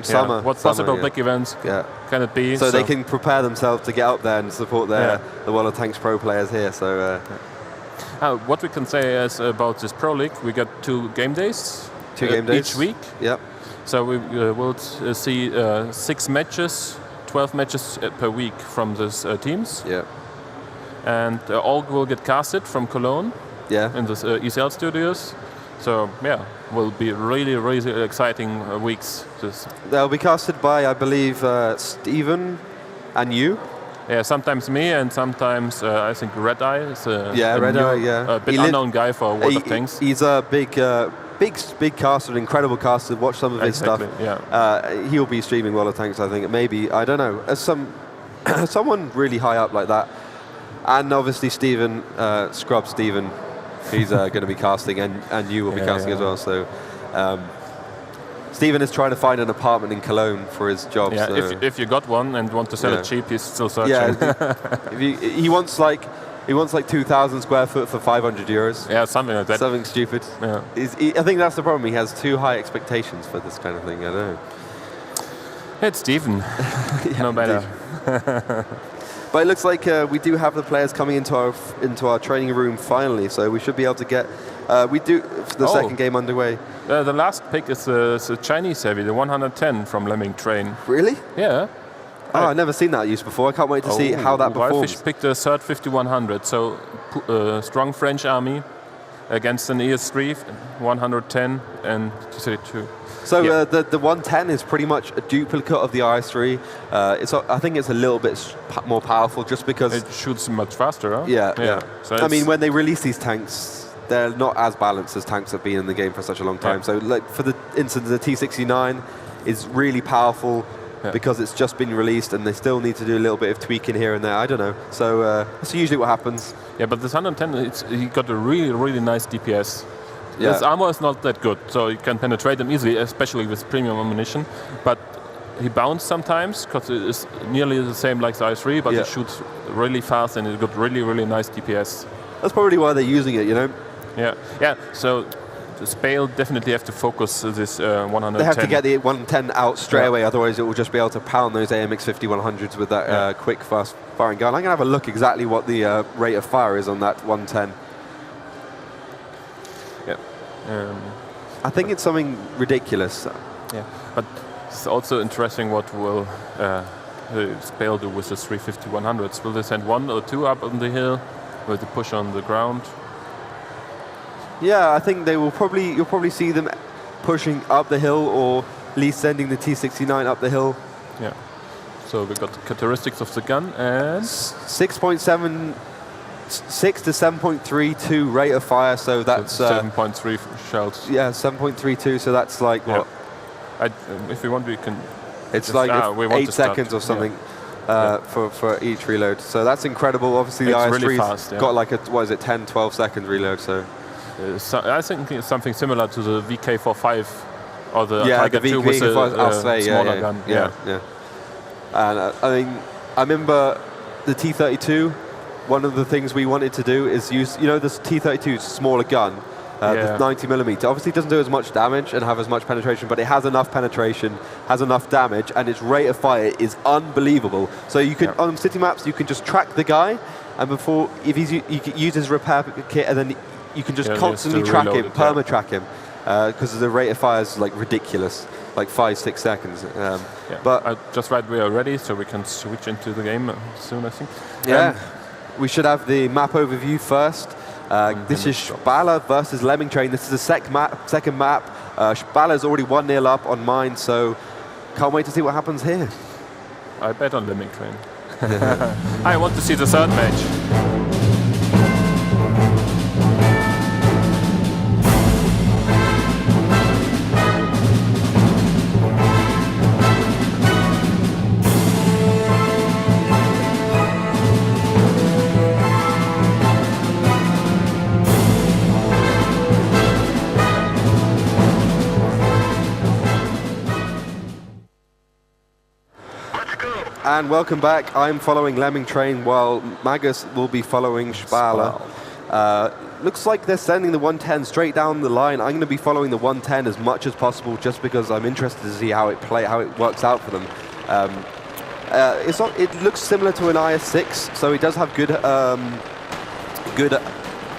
Summer. What possible big events can it be? So they can prepare themselves to get up there and support the World of Tanks Pro players here. So. What we can say is about this Pro League, we got 2 game days. 2 game days each week. Yep. So we will see 6 matches, 12 matches per week from these teams. Yeah. And all will get casted from Cologne in the ECL studios. So, yeah, will be really, really exciting weeks. They'll be casted by, I believe, Steven and you. Yeah, sometimes me and sometimes I think Red Eye is a bit unknown guy for World of Tanks. He's a big caster, an incredible caster. Watch some of his stuff. Yeah. He'll be streaming World of Tanks, I think. Maybe, I don't know. As someone really high up like that. And obviously Stephen, Scrub Stephen, he's going to be casting, and you will be casting as well. So Stephen is trying to find an apartment in Cologne for his job. Yeah, so. if you got one and want to sell it cheap, he's still searching. Yeah, he wants like 2,000 square foot for €500. Yeah, something like that. Something stupid. Yeah. I think that's the problem. He has too high expectations for this kind of thing. I don't know. It's Stephen. No better. But it looks like we do have the players coming into our training room finally, so we should be able to get the second game underway. The last pick is the Chinese heavy, the 110 from Lemming train. Really? Yeah. Oh, I've never seen that used before. I can't wait to see how that performs. Wildfish picked the third 5100, so strong French army against an ES3, 110 and 232. So the 110 is pretty much a duplicate of the IS-3. I think it's a little bit more powerful just because... It shoots much faster, huh? Yeah. So I mean, when they release these tanks, they're not as balanced as tanks have been in the game for such a long time. So like for the instance, the T69 is really powerful because it's just been released and they still need to do a little bit of tweaking here and there. I don't know. So that's usually what happens. Yeah, but this 110, he got a really, really nice DPS. Yeah. His armor is not that good, so you can penetrate them easily, especially with premium ammunition. But he bounced sometimes, because it is nearly the same like the i3, but he shoots really fast and he's got really, really nice DPS. That's probably why they're using it, you know? Yeah. So the Spale definitely have to focus this 110. They have to get the 110 out straight away, otherwise it will just be able to pound those AMX 50-100s with that quick, fast firing gun. I'm going to have a look exactly what the rate of fire is on that 110. I think it's something ridiculous. Yeah, but it's also interesting what will Spale do with the 350-100s. Will they send 1 or 2 up on the hill? Will they push on the ground? Yeah, I think they will you'll probably see them pushing up the hill or at least sending the T69 up the hill. Yeah. So we got the characteristics of the gun and 6.76 to 7.32 rate of fire, so that's 7.3 shells. Yeah, 7.32. So that's like what? If we want, we can. It's like 8 seconds or something for each reload. So that's incredible. Obviously, the IS-3's really got like a 10-12 second reload. So I think it's something similar to the VK45 or the the Tiger 2 with a smaller gun. Yeah. And I mean, I remember the T-32. One of the things we wanted to do is use, this T-32 is a smaller gun, the 90mm. Obviously, it doesn't do as much damage and have as much penetration, but it has enough penetration, has enough damage, and its rate of fire is unbelievable. So you can on city maps, you can just track the guy, and if you can use his repair kit, and then you can just constantly track him, perma-track him, because the rate of fire is like ridiculous. Like 5-6 seconds. But just right, we are ready, so we can switch into the game soon, I think. Yeah, we should have the map overview first. This is Spale versus Lemming Train. This is the second map. Spale's already 1-0 up on mine, so can't wait to see what happens here. I bet on Lemming Train. I want to see the third match. And welcome back. I'm following Lemming Train while Magus will be following Spale. Looks like they're sending the 110 straight down the line. I'm going to be following the 110 as much as possible just because I'm interested to see how it works out for them. It looks similar to an IS-6, so it does have good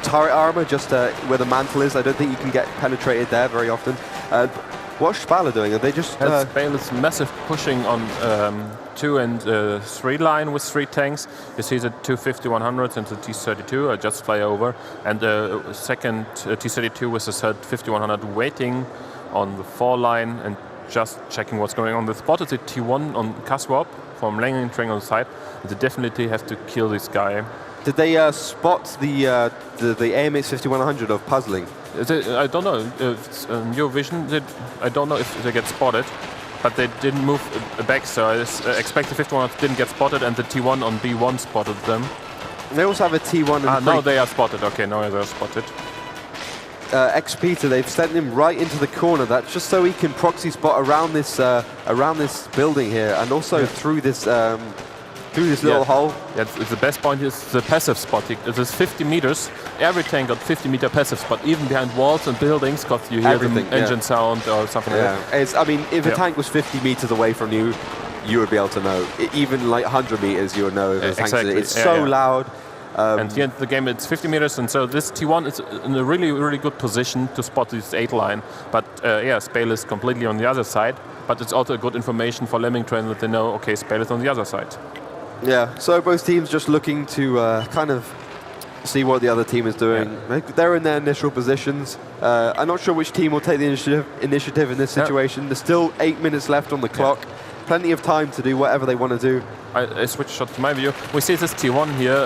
turret armor just where the mantle is. I don't think you can get penetrated there very often. What's Spale doing? Are they just... Spale is massive pushing on 2 and 3 line with 3 tanks. You see the 250-100s and the T-32 just fly over. And the second T-32 with the third 50-100 waiting on the 4 line and just checking what's going on. They spotted the T1 on Caswap from Lemming Train on the side. They definitely have to kill this guy. Did they spot the AMX 5100 of puzzling? I don't know. If your vision, I don't know if they get spotted, but they didn't move back, so I expect the 5100 didn't get spotted, and the T1 on B1 spotted them. They also have a T1 and now they are spotted. Okay, now they are spotted. X-Peter, they've sent him right into the corner. That's just so he can proxy spot around this building here, and also through this little hole. Yeah, the best point is the passive spot. It is 50 meters. Every tank got 50-meter passive spot, even behind walls and buildings, because you hear the engine sound or something like that. I mean, if a tank was 50 meters away from you, you would be able to know. Even like 100 meters, you would know if a tank's in it. It's so loud. And here in the game, it's 50 meters, and so this T1 is in a really, really good position to spot this 8 line. But Spale is completely on the other side. But it's also good information for Lemming Train that they know, okay, Spale is on the other side. Yeah, so both teams just looking to kind of see what the other team is doing. Yeah. They're in their initial positions. I'm not sure which team will take the initiative in this situation. There's still 8 minutes left on the clock. Plenty of time to do whatever they want to do. I switch shot to my view. We see this T1 here,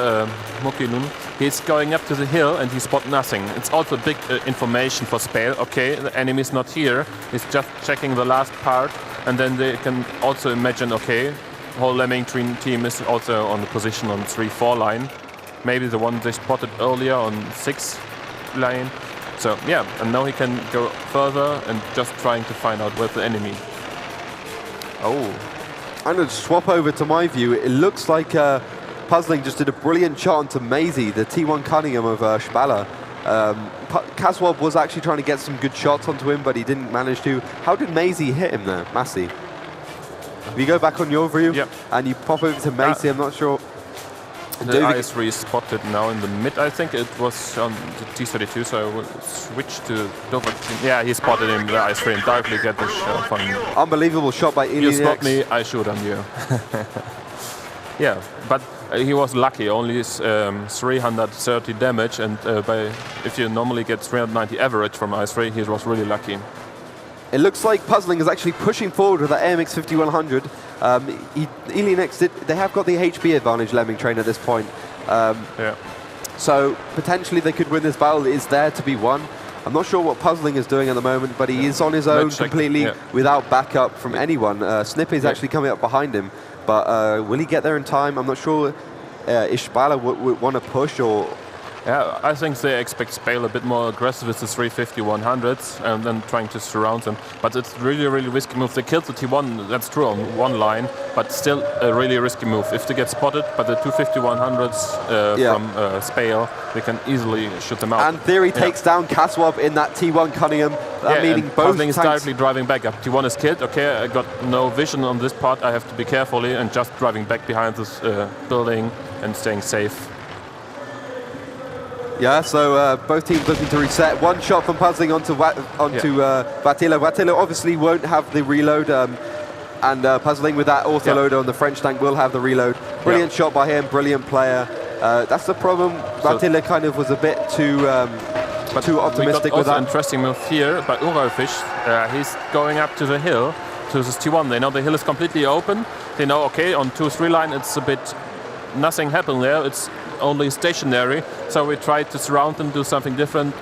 Mokilun. He's going up to the hill and he spot nothing. It's also big information for Spale. Okay, the enemy's not here. He's just checking the last part, and then they can also imagine, okay, whole Lemming Train team is also on the position on 3-4 line. Maybe the one they spotted earlier on 6 line. So yeah, and now he can go further and just trying to find out where's the enemy. Oh. I'm going to swap over to my view. It looks like Puzzling just did a brilliant shot onto Maisie, the T1 Cunningham of Spale. Caswab was actually trying to get some good shots onto him, but he didn't manage to. How did Maisie hit him there, Massey? If you go back on your view and you pop over to Macy, I'm not sure. The IS3 is spotted now in the mid. I think it was on the T-32, so I will switch to Dover. Yeah, he spotted him, the IS3, and directly get the shot from him. Unbelievable shot by Ilinex. You spot me, I shoot on you. Yeah, but he was lucky, only 330 damage, and if you normally get 390 average from IS3, he was really lucky. It looks like Puzzling is actually pushing forward with that AMX 5100. Ilinex, they have got the HP advantage, Lemming Train, at this point. So potentially they could win this battle. It is there to be won. I'm not sure what Puzzling is doing at the moment, but he is on his own completely without backup from anyone. Snippy is actually coming up behind him, but will he get there in time? I'm not sure if Spale would want to push, or Yeah, I think they expect Spale a bit more aggressive with the 350-100s and then trying to surround them. But it's really, really risky move. They killed the T1, that's true, on one line, but still a really risky move. If they get spotted by the 250-100s from Spale, they can easily shoot them out. And Theory takes down Kaswab in that T1 Cunningham, meaning both Puzzling is directly driving back up. T1 is killed. Okay, I got no vision on this part. I have to be carefully and just driving back behind this building and staying safe. Yeah, so both teams looking to reset. One shot from Puzzling onto Vatila. Vatila obviously won't have the reload, and Puzzling with that auto-loader on the French tank will have the reload. Brilliant shot by him, brilliant player. That's the problem. Vatila kind of was a bit too optimistic with that. Interesting move here by Uralfish. He's going up to the hill, to this T1. They know the hill is completely open. They know, okay, on 2-3 line it's a bit, nothing happened there. It's only stationary, so we tried to surround them, do something different,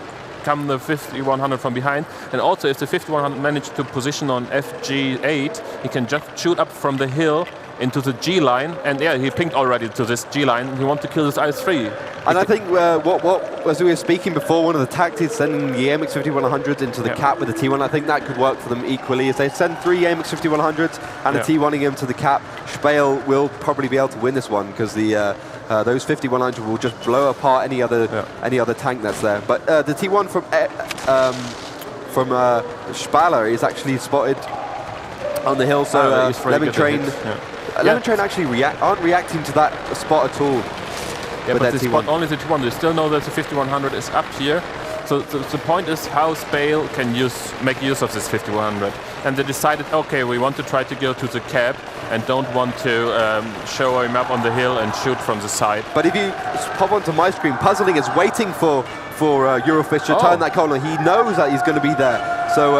come the 50-100 from behind, and also if the 50-100 managed to position on FG8, he can just shoot up from the hill into the G line, and yeah, he pinged already to this G line. He wants to kill this IS-3. And I think as we were speaking before, one of the tactics sending the AMX 5100s into the cap with the T1, I think that could work for them equally. If they send 3 AMX 5100s and a T1ing him to the cap, Spale will probably be able to win this one because the those 5100 will just blow apart any other tank that's there. But the T1 from Spale is actually spotted on the hill, so Lemming Train. Lemming Train actually aren't reacting to that spot at all. Yeah, but this spot, only the T1. They still know that the 5100 is up here. So the point is how Spale can make use of this 5100. And they decided, okay, we want to try to go to the cap and don't want to show him up on the hill and shoot from the side. But if you pop onto my screen, Puzzling is waiting for Eurofish to turn that corner. He knows that he's going to be there. So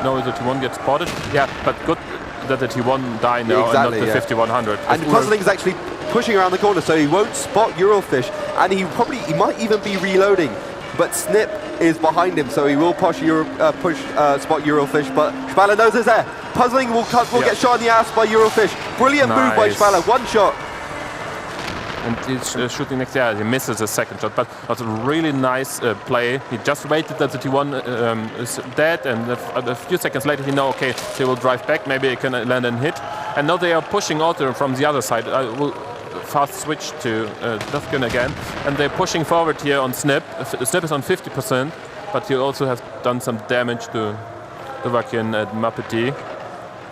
no, the T1 gets spotted. Yeah, but good that the T1 die now and not the 5100. And Puzzling is actually pushing around the corner, so he won't spot Eurofish, and he might even be reloading. But Snip is behind him, so he will spot Eurofish. But Spale knows it's there. Puzzling will get shot in the ass by Eurofish. Brilliant move by Spale. One shot. And he's shooting next. Yeah, he misses a second shot, but that's a really nice play. He just waited that the T1 is dead, and a few seconds later he knows, okay, they will drive back. Maybe he can land and hit. And now they are pushing Auto from the other side. I will fast switch to Dufkin again, and they're pushing forward here on Snip. Snip is on 50%, but he also has done some damage to Dufkin and Muppety.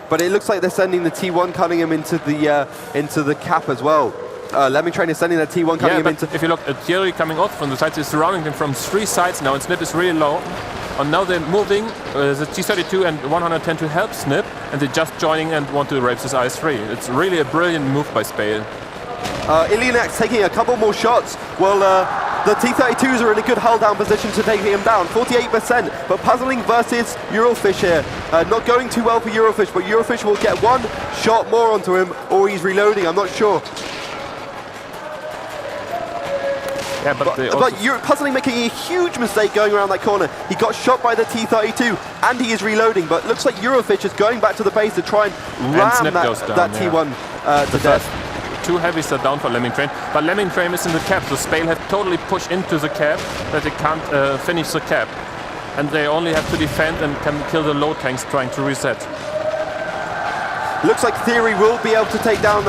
But it looks like they're sending the T1 Cunningham into the cap as well. Lemming Train is sending that T1 Cunningham into... If you look at Thierry coming out from the sides, he's surrounding him from 3 sides now, and Snip is really low. And now they're moving the T32 and 110 to help Snip, and they're just joining and want to rape this IS-3. It's really a brilliant move by Spale. Ilionak's taking a couple more shots. Well, the T32s are in a good hull-down position to take him down, 48%. But Puzzling versus Eurofish here. Not going too well for Eurofish, but Eurofish will get one shot more onto him, or he's reloading, I'm not sure. Yeah, but Puzzling making a huge mistake going around that corner. He got shot by the T32 and he is reloading, but looks like Eurofish is going back to the base to try and ram that T1 to death. 2 heavies are down for Lemming Train, but Lemming Train is in the cap, so Spale have totally pushed into the cap that they can't finish the cap. And they only have to defend and can kill the low tanks trying to reset. Looks like Theory will be able to take down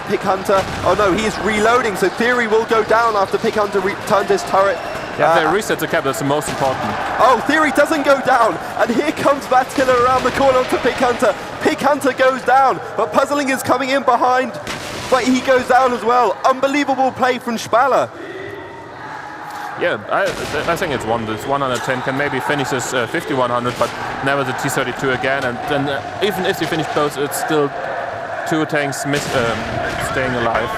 Pick Hunter. Oh no, he is reloading, so Theory will go down after Pick Hunter turns his turret. Yeah, they reset the cap, that's the most important. Oh, Theory doesn't go down, and here comes Vatila around the corner to Pick Hunter. Pick Hunter goes down, but Puzzling is coming in behind, but he goes down as well. Unbelievable play from Spale. Yeah, I think it's one. This 110 can maybe finish this 50-100, but never the T32 again. And then even if you finish both, it's still 2 tanks staying alive.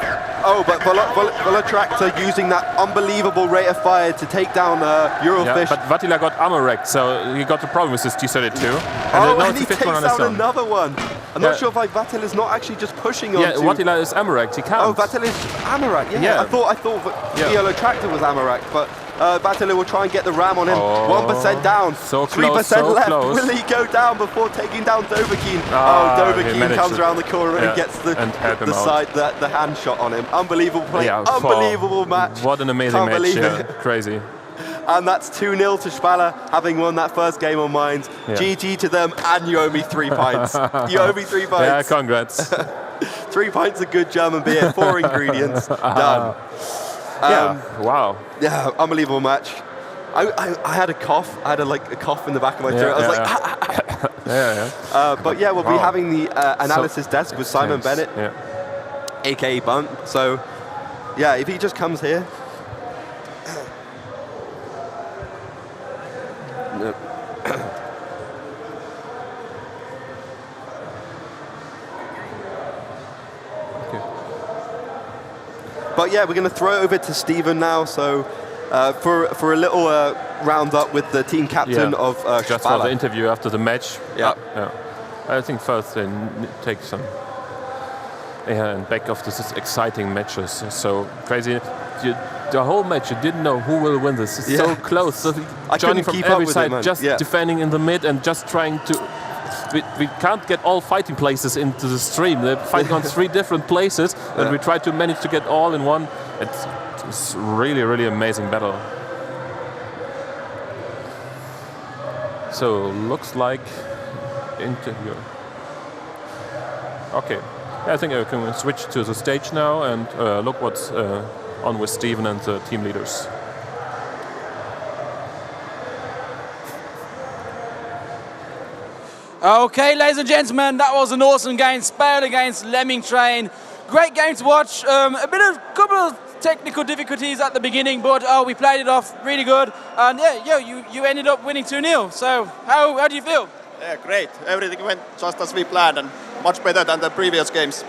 Oh, but Volatractor using that unbelievable rate of fire to take down Eurofish. Yeah, but Vatila got armor wrecked, so he got the problem with his T32. And he takes down another one. I'm not sure if Vatila is not actually just pushing on. Yeah, Vatila is armor wrecked. He can't. Oh, Vatila is armor wrecked. Yeah. I thought Volatractor was armor wrecked, but Batalu will try and get the ram on him. 1% down. So 3% close, so left. close. Will he go down before taking down Dovahkiin? Dovahkiin comes around the corner and gets the hand shot on him. Unbelievable play. Unbelievable match. What an amazing Can't match. believe it. Crazy. And that's 2-0 to Spale, having won that first game on Mines. GG to them, and you owe me 3 pints. You owe me 3 pints. Yeah, congrats. 3 pints of good German beer, 4 ingredients, done. Wow. Yeah, unbelievable match. I had a cough. I had a cough in the back of my throat. I was like, but yeah, we'll be having the analysis desk with Simon Bennett, aka Bunt. So yeah, if he just comes here. But yeah, we're going to throw it over to Stephen now. So for a little roundup with the team captain of just Spale. for the interview after the match. Yeah. I think first they take some and back of this exciting matches. So crazy. The whole match, you didn't know who will win this. It's so close. So joining from every side, just defending in the mid and just trying to. We can't get all fighting places into the stream. They're fighting on 3 different places, and we try to manage to get all in one. It's really, really amazing battle. So looks like interview. Okay, I think I can switch to the stage now and look what's on with Steven and the team leaders. Okay, ladies and gentlemen, that was an awesome game. Spale against Lemming Train. Great game to watch. A couple of technical difficulties at the beginning, but we played it off really good. And you ended up winning 2-0. So how do you feel? Yeah, great. Everything went just as we planned and much better than the previous games.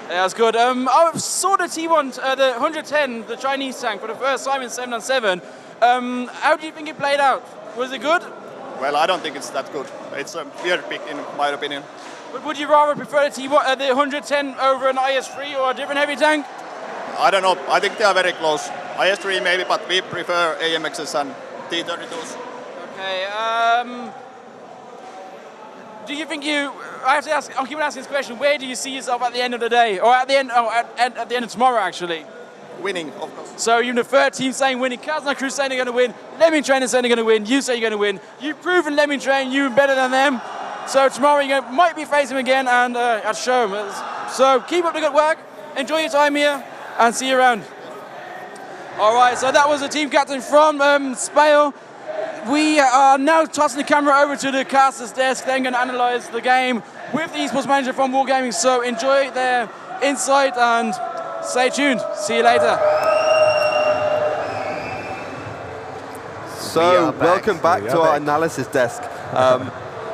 Yeah, that's good. I saw the T1, the 110, the Chinese tank, for the first time in 7-on-7. How do you think it played out? Was it good? Well, I don't think it's that good. It's a weird pick in my opinion. But would you rather prefer the T1, the 110 over an IS-3 or a different heavy tank? I don't know. I think they are very close. IS-3 maybe, but we prefer AMXs and T-32s. Okay. Do you think I have to ask. I'll keep asking this question. Where do you see yourself at the end of the day, or at the end of tomorrow, actually? Winning, of course. So you're the third team saying winning. Kazna Crew saying they're going to win. Lemming Train is saying they're going to win. You say you're going to win. You've proven Lemming Train you're better than them. So tomorrow you might be facing them again and at show them. So keep up the good work. Enjoy your time here and see you around. All right. So that was the team captain from Spale. We are now tossing the camera over to the caster's desk. They're going to analyse the game with the esports manager from Wargaming. So enjoy their insight and stay tuned. See you later. So welcome back to our analysis desk.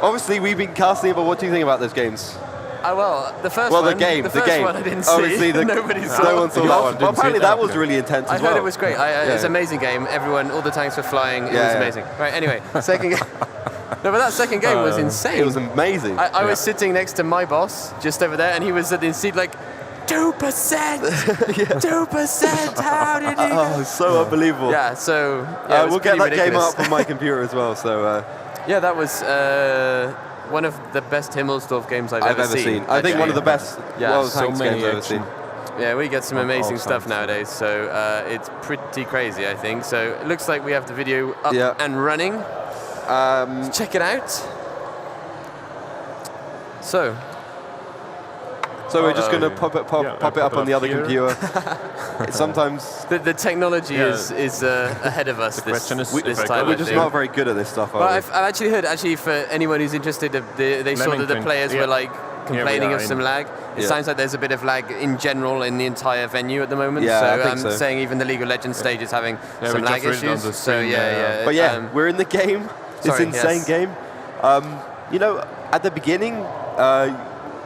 Obviously, we've been casting it, but what do you think about those games? Well, the first one. The game. One I didn't see. Nobody saw. No one saw that one. But apparently that was really intense as well. I heard it was great. It's an amazing game. Everyone, all the tanks were flying. It was amazing. Right. Anyway, second game. No, but that second game was insane. It was amazing. I was sitting next to my boss just over there, and he was at the seat like 2%. 2%. How did he? Oh, so unbelievable. Yeah. So we'll get that game up on my computer as well. So. Yeah, that was one of the best Himmelsdorf games I've ever seen. I think one of the best World Tanks games I've ever seen. Yeah, we get some amazing stuff nowadays, so it's pretty crazy, I think. So it looks like we have the video up and running. Check it out. So we're just going to pop it up on the other computer. Sometimes the technology is ahead of us this time. We're just not very good at this stuff. But I've actually heard, for anyone who's interested, they saw that the players were like complaining of some lag. It sounds like there's a bit of lag in general in the entire venue at the moment. So saying even the League of Legends stage is having some lag issues. So but we're in the game. It's an insane game. At the beginning.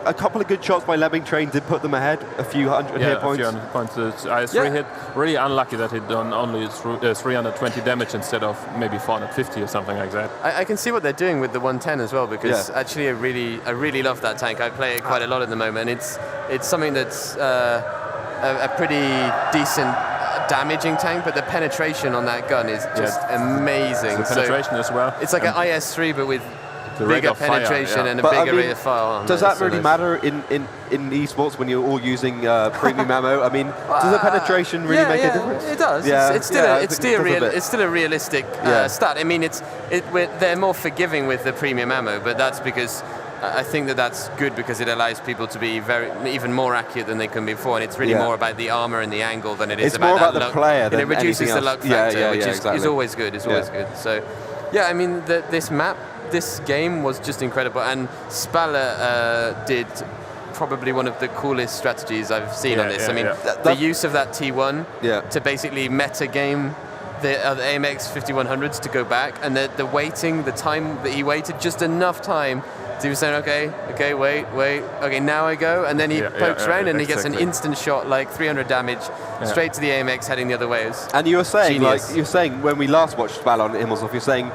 A couple of good shots by Lemming Train did put them ahead, a few hundred hit points. A few hundred points. IS-3 hit, really unlucky that he done only 320 damage instead of maybe 450 or something like that. I can see what they're doing with the 110 as well, because actually I really love that tank. I play it quite a lot at the moment. It's something that's a pretty decent damaging tank, but the penetration on that gun is just amazing. The penetration as well. It's like an IS-3, but with bigger penetration and a bigger rate of fire. Does that really matter in esports when you're all using premium ammo? I mean, does the penetration really make a difference? It does. Yeah, it's still a realistic stat. I mean, they're more forgiving with the premium ammo, but that's because I think that's good because it allows people to be even more accurate than they can before, and it's really more about the armor and the angle than it is about that the luck. player. It reduces the luck factor, which is always good. It's always good. So, I mean, this game was just incredible, and Spale did probably one of the coolest strategies I've seen on this. I mean, the use of that T1 to basically meta game the AMX 5100s to go back, and the waiting, the time that he waited, just enough time to be saying, okay, wait, okay, now I go, and then he pokes around and he gets an instant shot, like 300 damage, straight to the AMX heading the other way. And you were saying, genius. when we last watched Spale on Himmelshof, you're saying,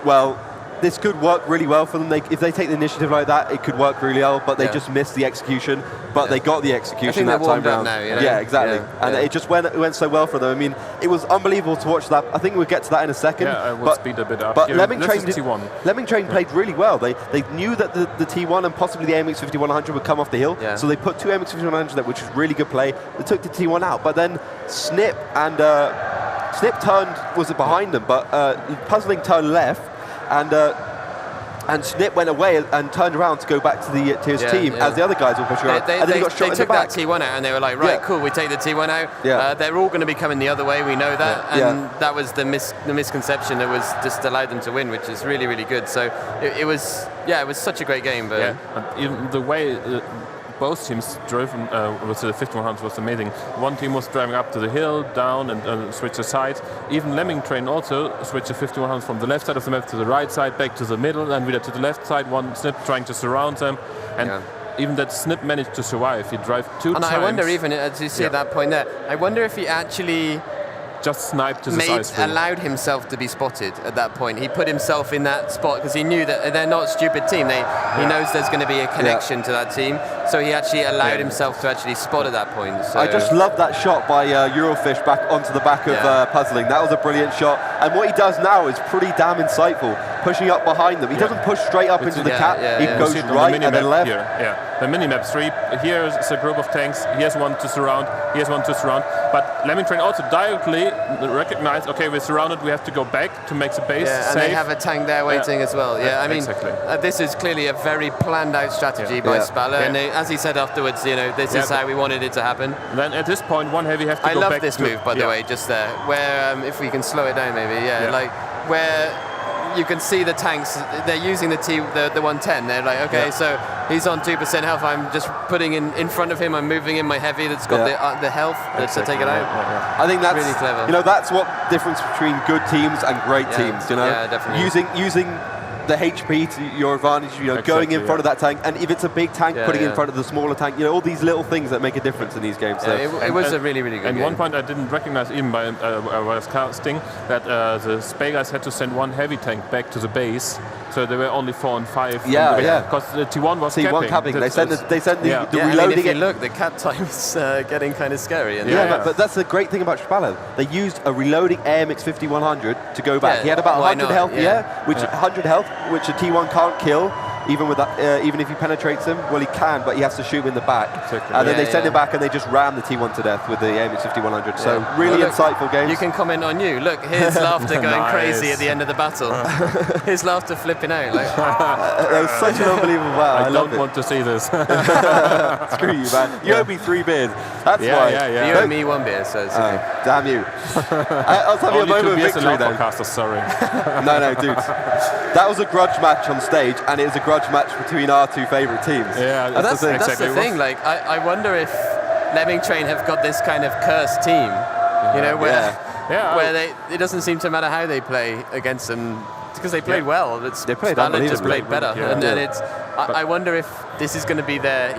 well, this could work really well for them. If they take the initiative like that, it could work really well, but they just missed the execution. But they got the execution that time round. Now, you know? Yeah, exactly. And it just went so well for them. I mean, it was unbelievable to watch that. I think we'll get to that in a second. Yeah, I will speed a bit up. But here. Lemming Train played really well. They knew that the T1 and possibly the AMX 5100 would come off the hill, so they put two AMX 5100s there, which was really good play. They took the T1 out, but then Snip was behind them, but Puzzling turned left, and Snip went away and turned around to go back to his team as the other guys were pushing around. And then he got shot in the back. They took that T1 out and they were like, right, cool, we take the T1 out. They're all going to be coming the other way, we know that. And that was the misconception that was just allowed them to win, which is really, really good. So it was such a great game. But even the way both teams drove with the 5100 was amazing. One team was driving up to the hill, down, and switched the sides. Even Lemming Train also switched the 5100 from the left side of the map to the right side, back to the middle, and wieder to the left side. One Snip trying to surround them, and even that Snip managed to survive. He drove two times. And I wonder, even as you see at that point there, I wonder if he actually just sniped to the side. Allowed himself to be spotted at that point. He put himself in that spot because he knew that they're not a stupid team. He knows there's going to be a connection to that team, so he actually allowed himself to actually spot at that point. So. I just love that shot by Eurofish back onto the back of Puzzling. That was a brilliant shot, and what he does now is pretty damn insightful, pushing up behind them. He doesn't push straight up into the cap, he goes right and then left. The minimap 3, here's a group of tanks, here's one to surround, but Lemming Train also directly recognized, okay, we're surrounded, we have to go back to make the base safe. And they have a tank there waiting as well. I mean, this is clearly a very planned out strategy by Spale, and as he said afterwards, this is how we wanted it to happen. And then at this point, one heavy have to go back. I love this move, by the way, just there, where, if we can slow it down maybe, like, where you can see the tanks, they're using the 110, they're like, okay, so he's on 2% health, I'm just putting in front of him, I'm moving in my heavy that's got the health to take it out. I think that's really clever. That's what difference between good teams and great teams, definitely. Using the HP to your advantage, going in front of that tank, and if it's a big tank, putting in front of the smaller tank, all these little things that make a difference in these games. So. It was a really, really good game. And one point I didn't recognize even by I was casting, that the Spale guys had to send one heavy tank back to the base, so they were only 4 and 5. Because the T1 was capping. They sent the reloading. I mean, if you look, the cap time is getting kind of scary. But that's the great thing about Spale. They used a reloading AMX 5100 to go back. He had about 100 health, which 100 health, which a T1 can't kill, even with that. Even if he penetrates him, well, he can, but he has to shoot him in the back. And then they send him back, and they just ram the T1 to death with the AMX 5100. So really insightful games. You can comment on you. Look, his laughter going crazy at the end of the battle. His laughter flipping out. Like, that was such an unbelievable battle. I don't want to see this. Screw you, man. You owe me 3 beers. That's why. You owe me 1 beer, so it's okay. Damn you. I was having a moment of victory then. Sorry. No, dude. That was a grudge match on stage, and it was a grudge match between our 2 favourite teams. That's the thing. Like, I wonder if Lemming Train have got this kind of cursed team, where it doesn't seem to matter how they play against them, because they played well. They played just played better, and it's. I wonder if this is going to be their,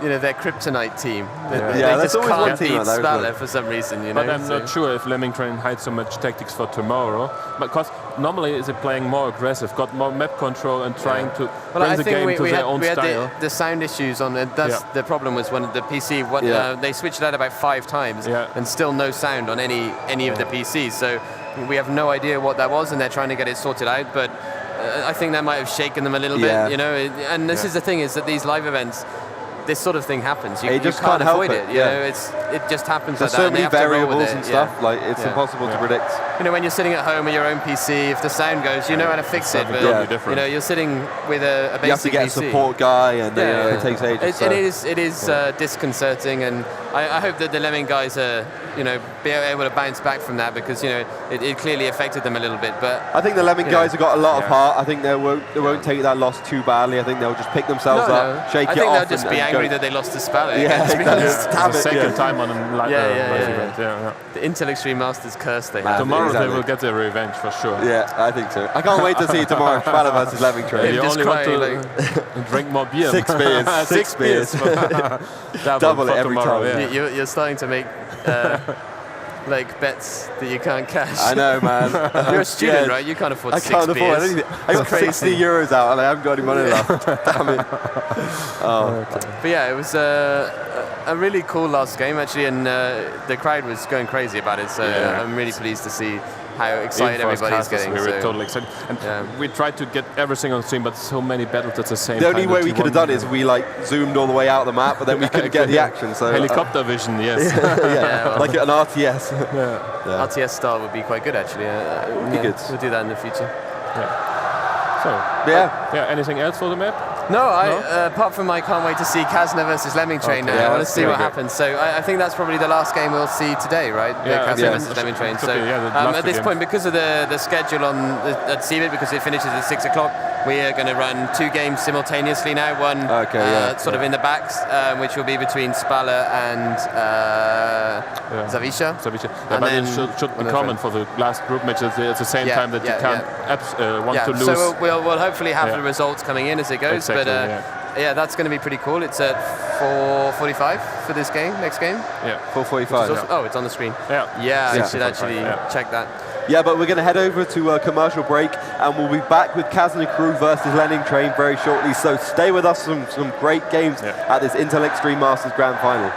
their kryptonite team. They that's just always one can't team beat like that, Spale for some reason, But I'm not sure if Lemming Train hides so much tactics for tomorrow, because normally is it playing more aggressive, got more map control and trying to bring the game to their own style. The sound issues on it. That's the problem was when the PC, they switched it out about 5 times and still no sound on any of the PCs. So we have no idea what that was, and they're trying to get it sorted out. But I think that might have shaken them a little bit, And this is the thing, is that these live events, this sort of thing happens. You just can't avoid help it. You know, it just happens. There's like that, so many and they have to roll with variables it, and stuff. Like it's impossible to predict. You know, when you're sitting at home with your own PC, if the sound goes, you know how to fix it. But you know, you're sitting with a basic You have to get PC. a support guy, and it takes ages. It is disconcerting, and I hope that the Lemming guys are, be able to bounce back from that, because it clearly affected them a little bit. But I think the Lemming guys have got a lot of heart. I think they won't take that loss too badly. I think they'll just pick themselves up, shake it off. I think they'll just be angry that they lost to Spale. To be honest. It's the second time on a live event. The Intel Extreme Masters curse they have. Tomorrow they will get their revenge for sure. Yeah, I think so. I can't wait to see tomorrow Spale versus Lemming Train. You only want to drink more beer. 6 beers. 6 beers. Double it every tomorrow, time. You're starting to make like bets that you can't cash. I know, man. You're a student, right? You can't afford 6 beers. I can't afford anything. I got 60 euros out and I haven't got any money left. Damn it. But yeah, it was a really cool last game actually, and the crowd was going crazy about it. So I'm really pleased to see how excited everybody's getting. We were totally excited. And we tried to get everything on stream, but so many battles at the same time. The only way we could have done is we zoomed all the way out of the map, but then we couldn't get the action. So helicopter vision, yes. Like an RTS. RTS style would be quite good actually. Good. We'll do that in the future. So, anything else for the map? No, apart from I can't wait to see Kazna versus Lemming Train now. I want to see what happens. So I think that's probably the last game we'll see today, right? Kazna versus Lemming Train. So at this point, because of the schedule at CeBIT, because it finishes at 6 o'clock, we are going to run 2 games simultaneously now. One sort of in the backs, which will be between Spale and Zawisza. And but it should be common for the last group matches at the same time that you can't want to lose. So we'll hopefully have the results coming in as it goes. Exactly, but that's going to be pretty cool. It's at 4:45 for this game, next game. 4:45. Oh, it's on the screen. I should actually check that. Yeah, but we're going to head over to a commercial break, and we'll be back with Kazna Crew versus Lemming Train very shortly. So stay with us for some great games at this Intel Extreme Masters Grand Final.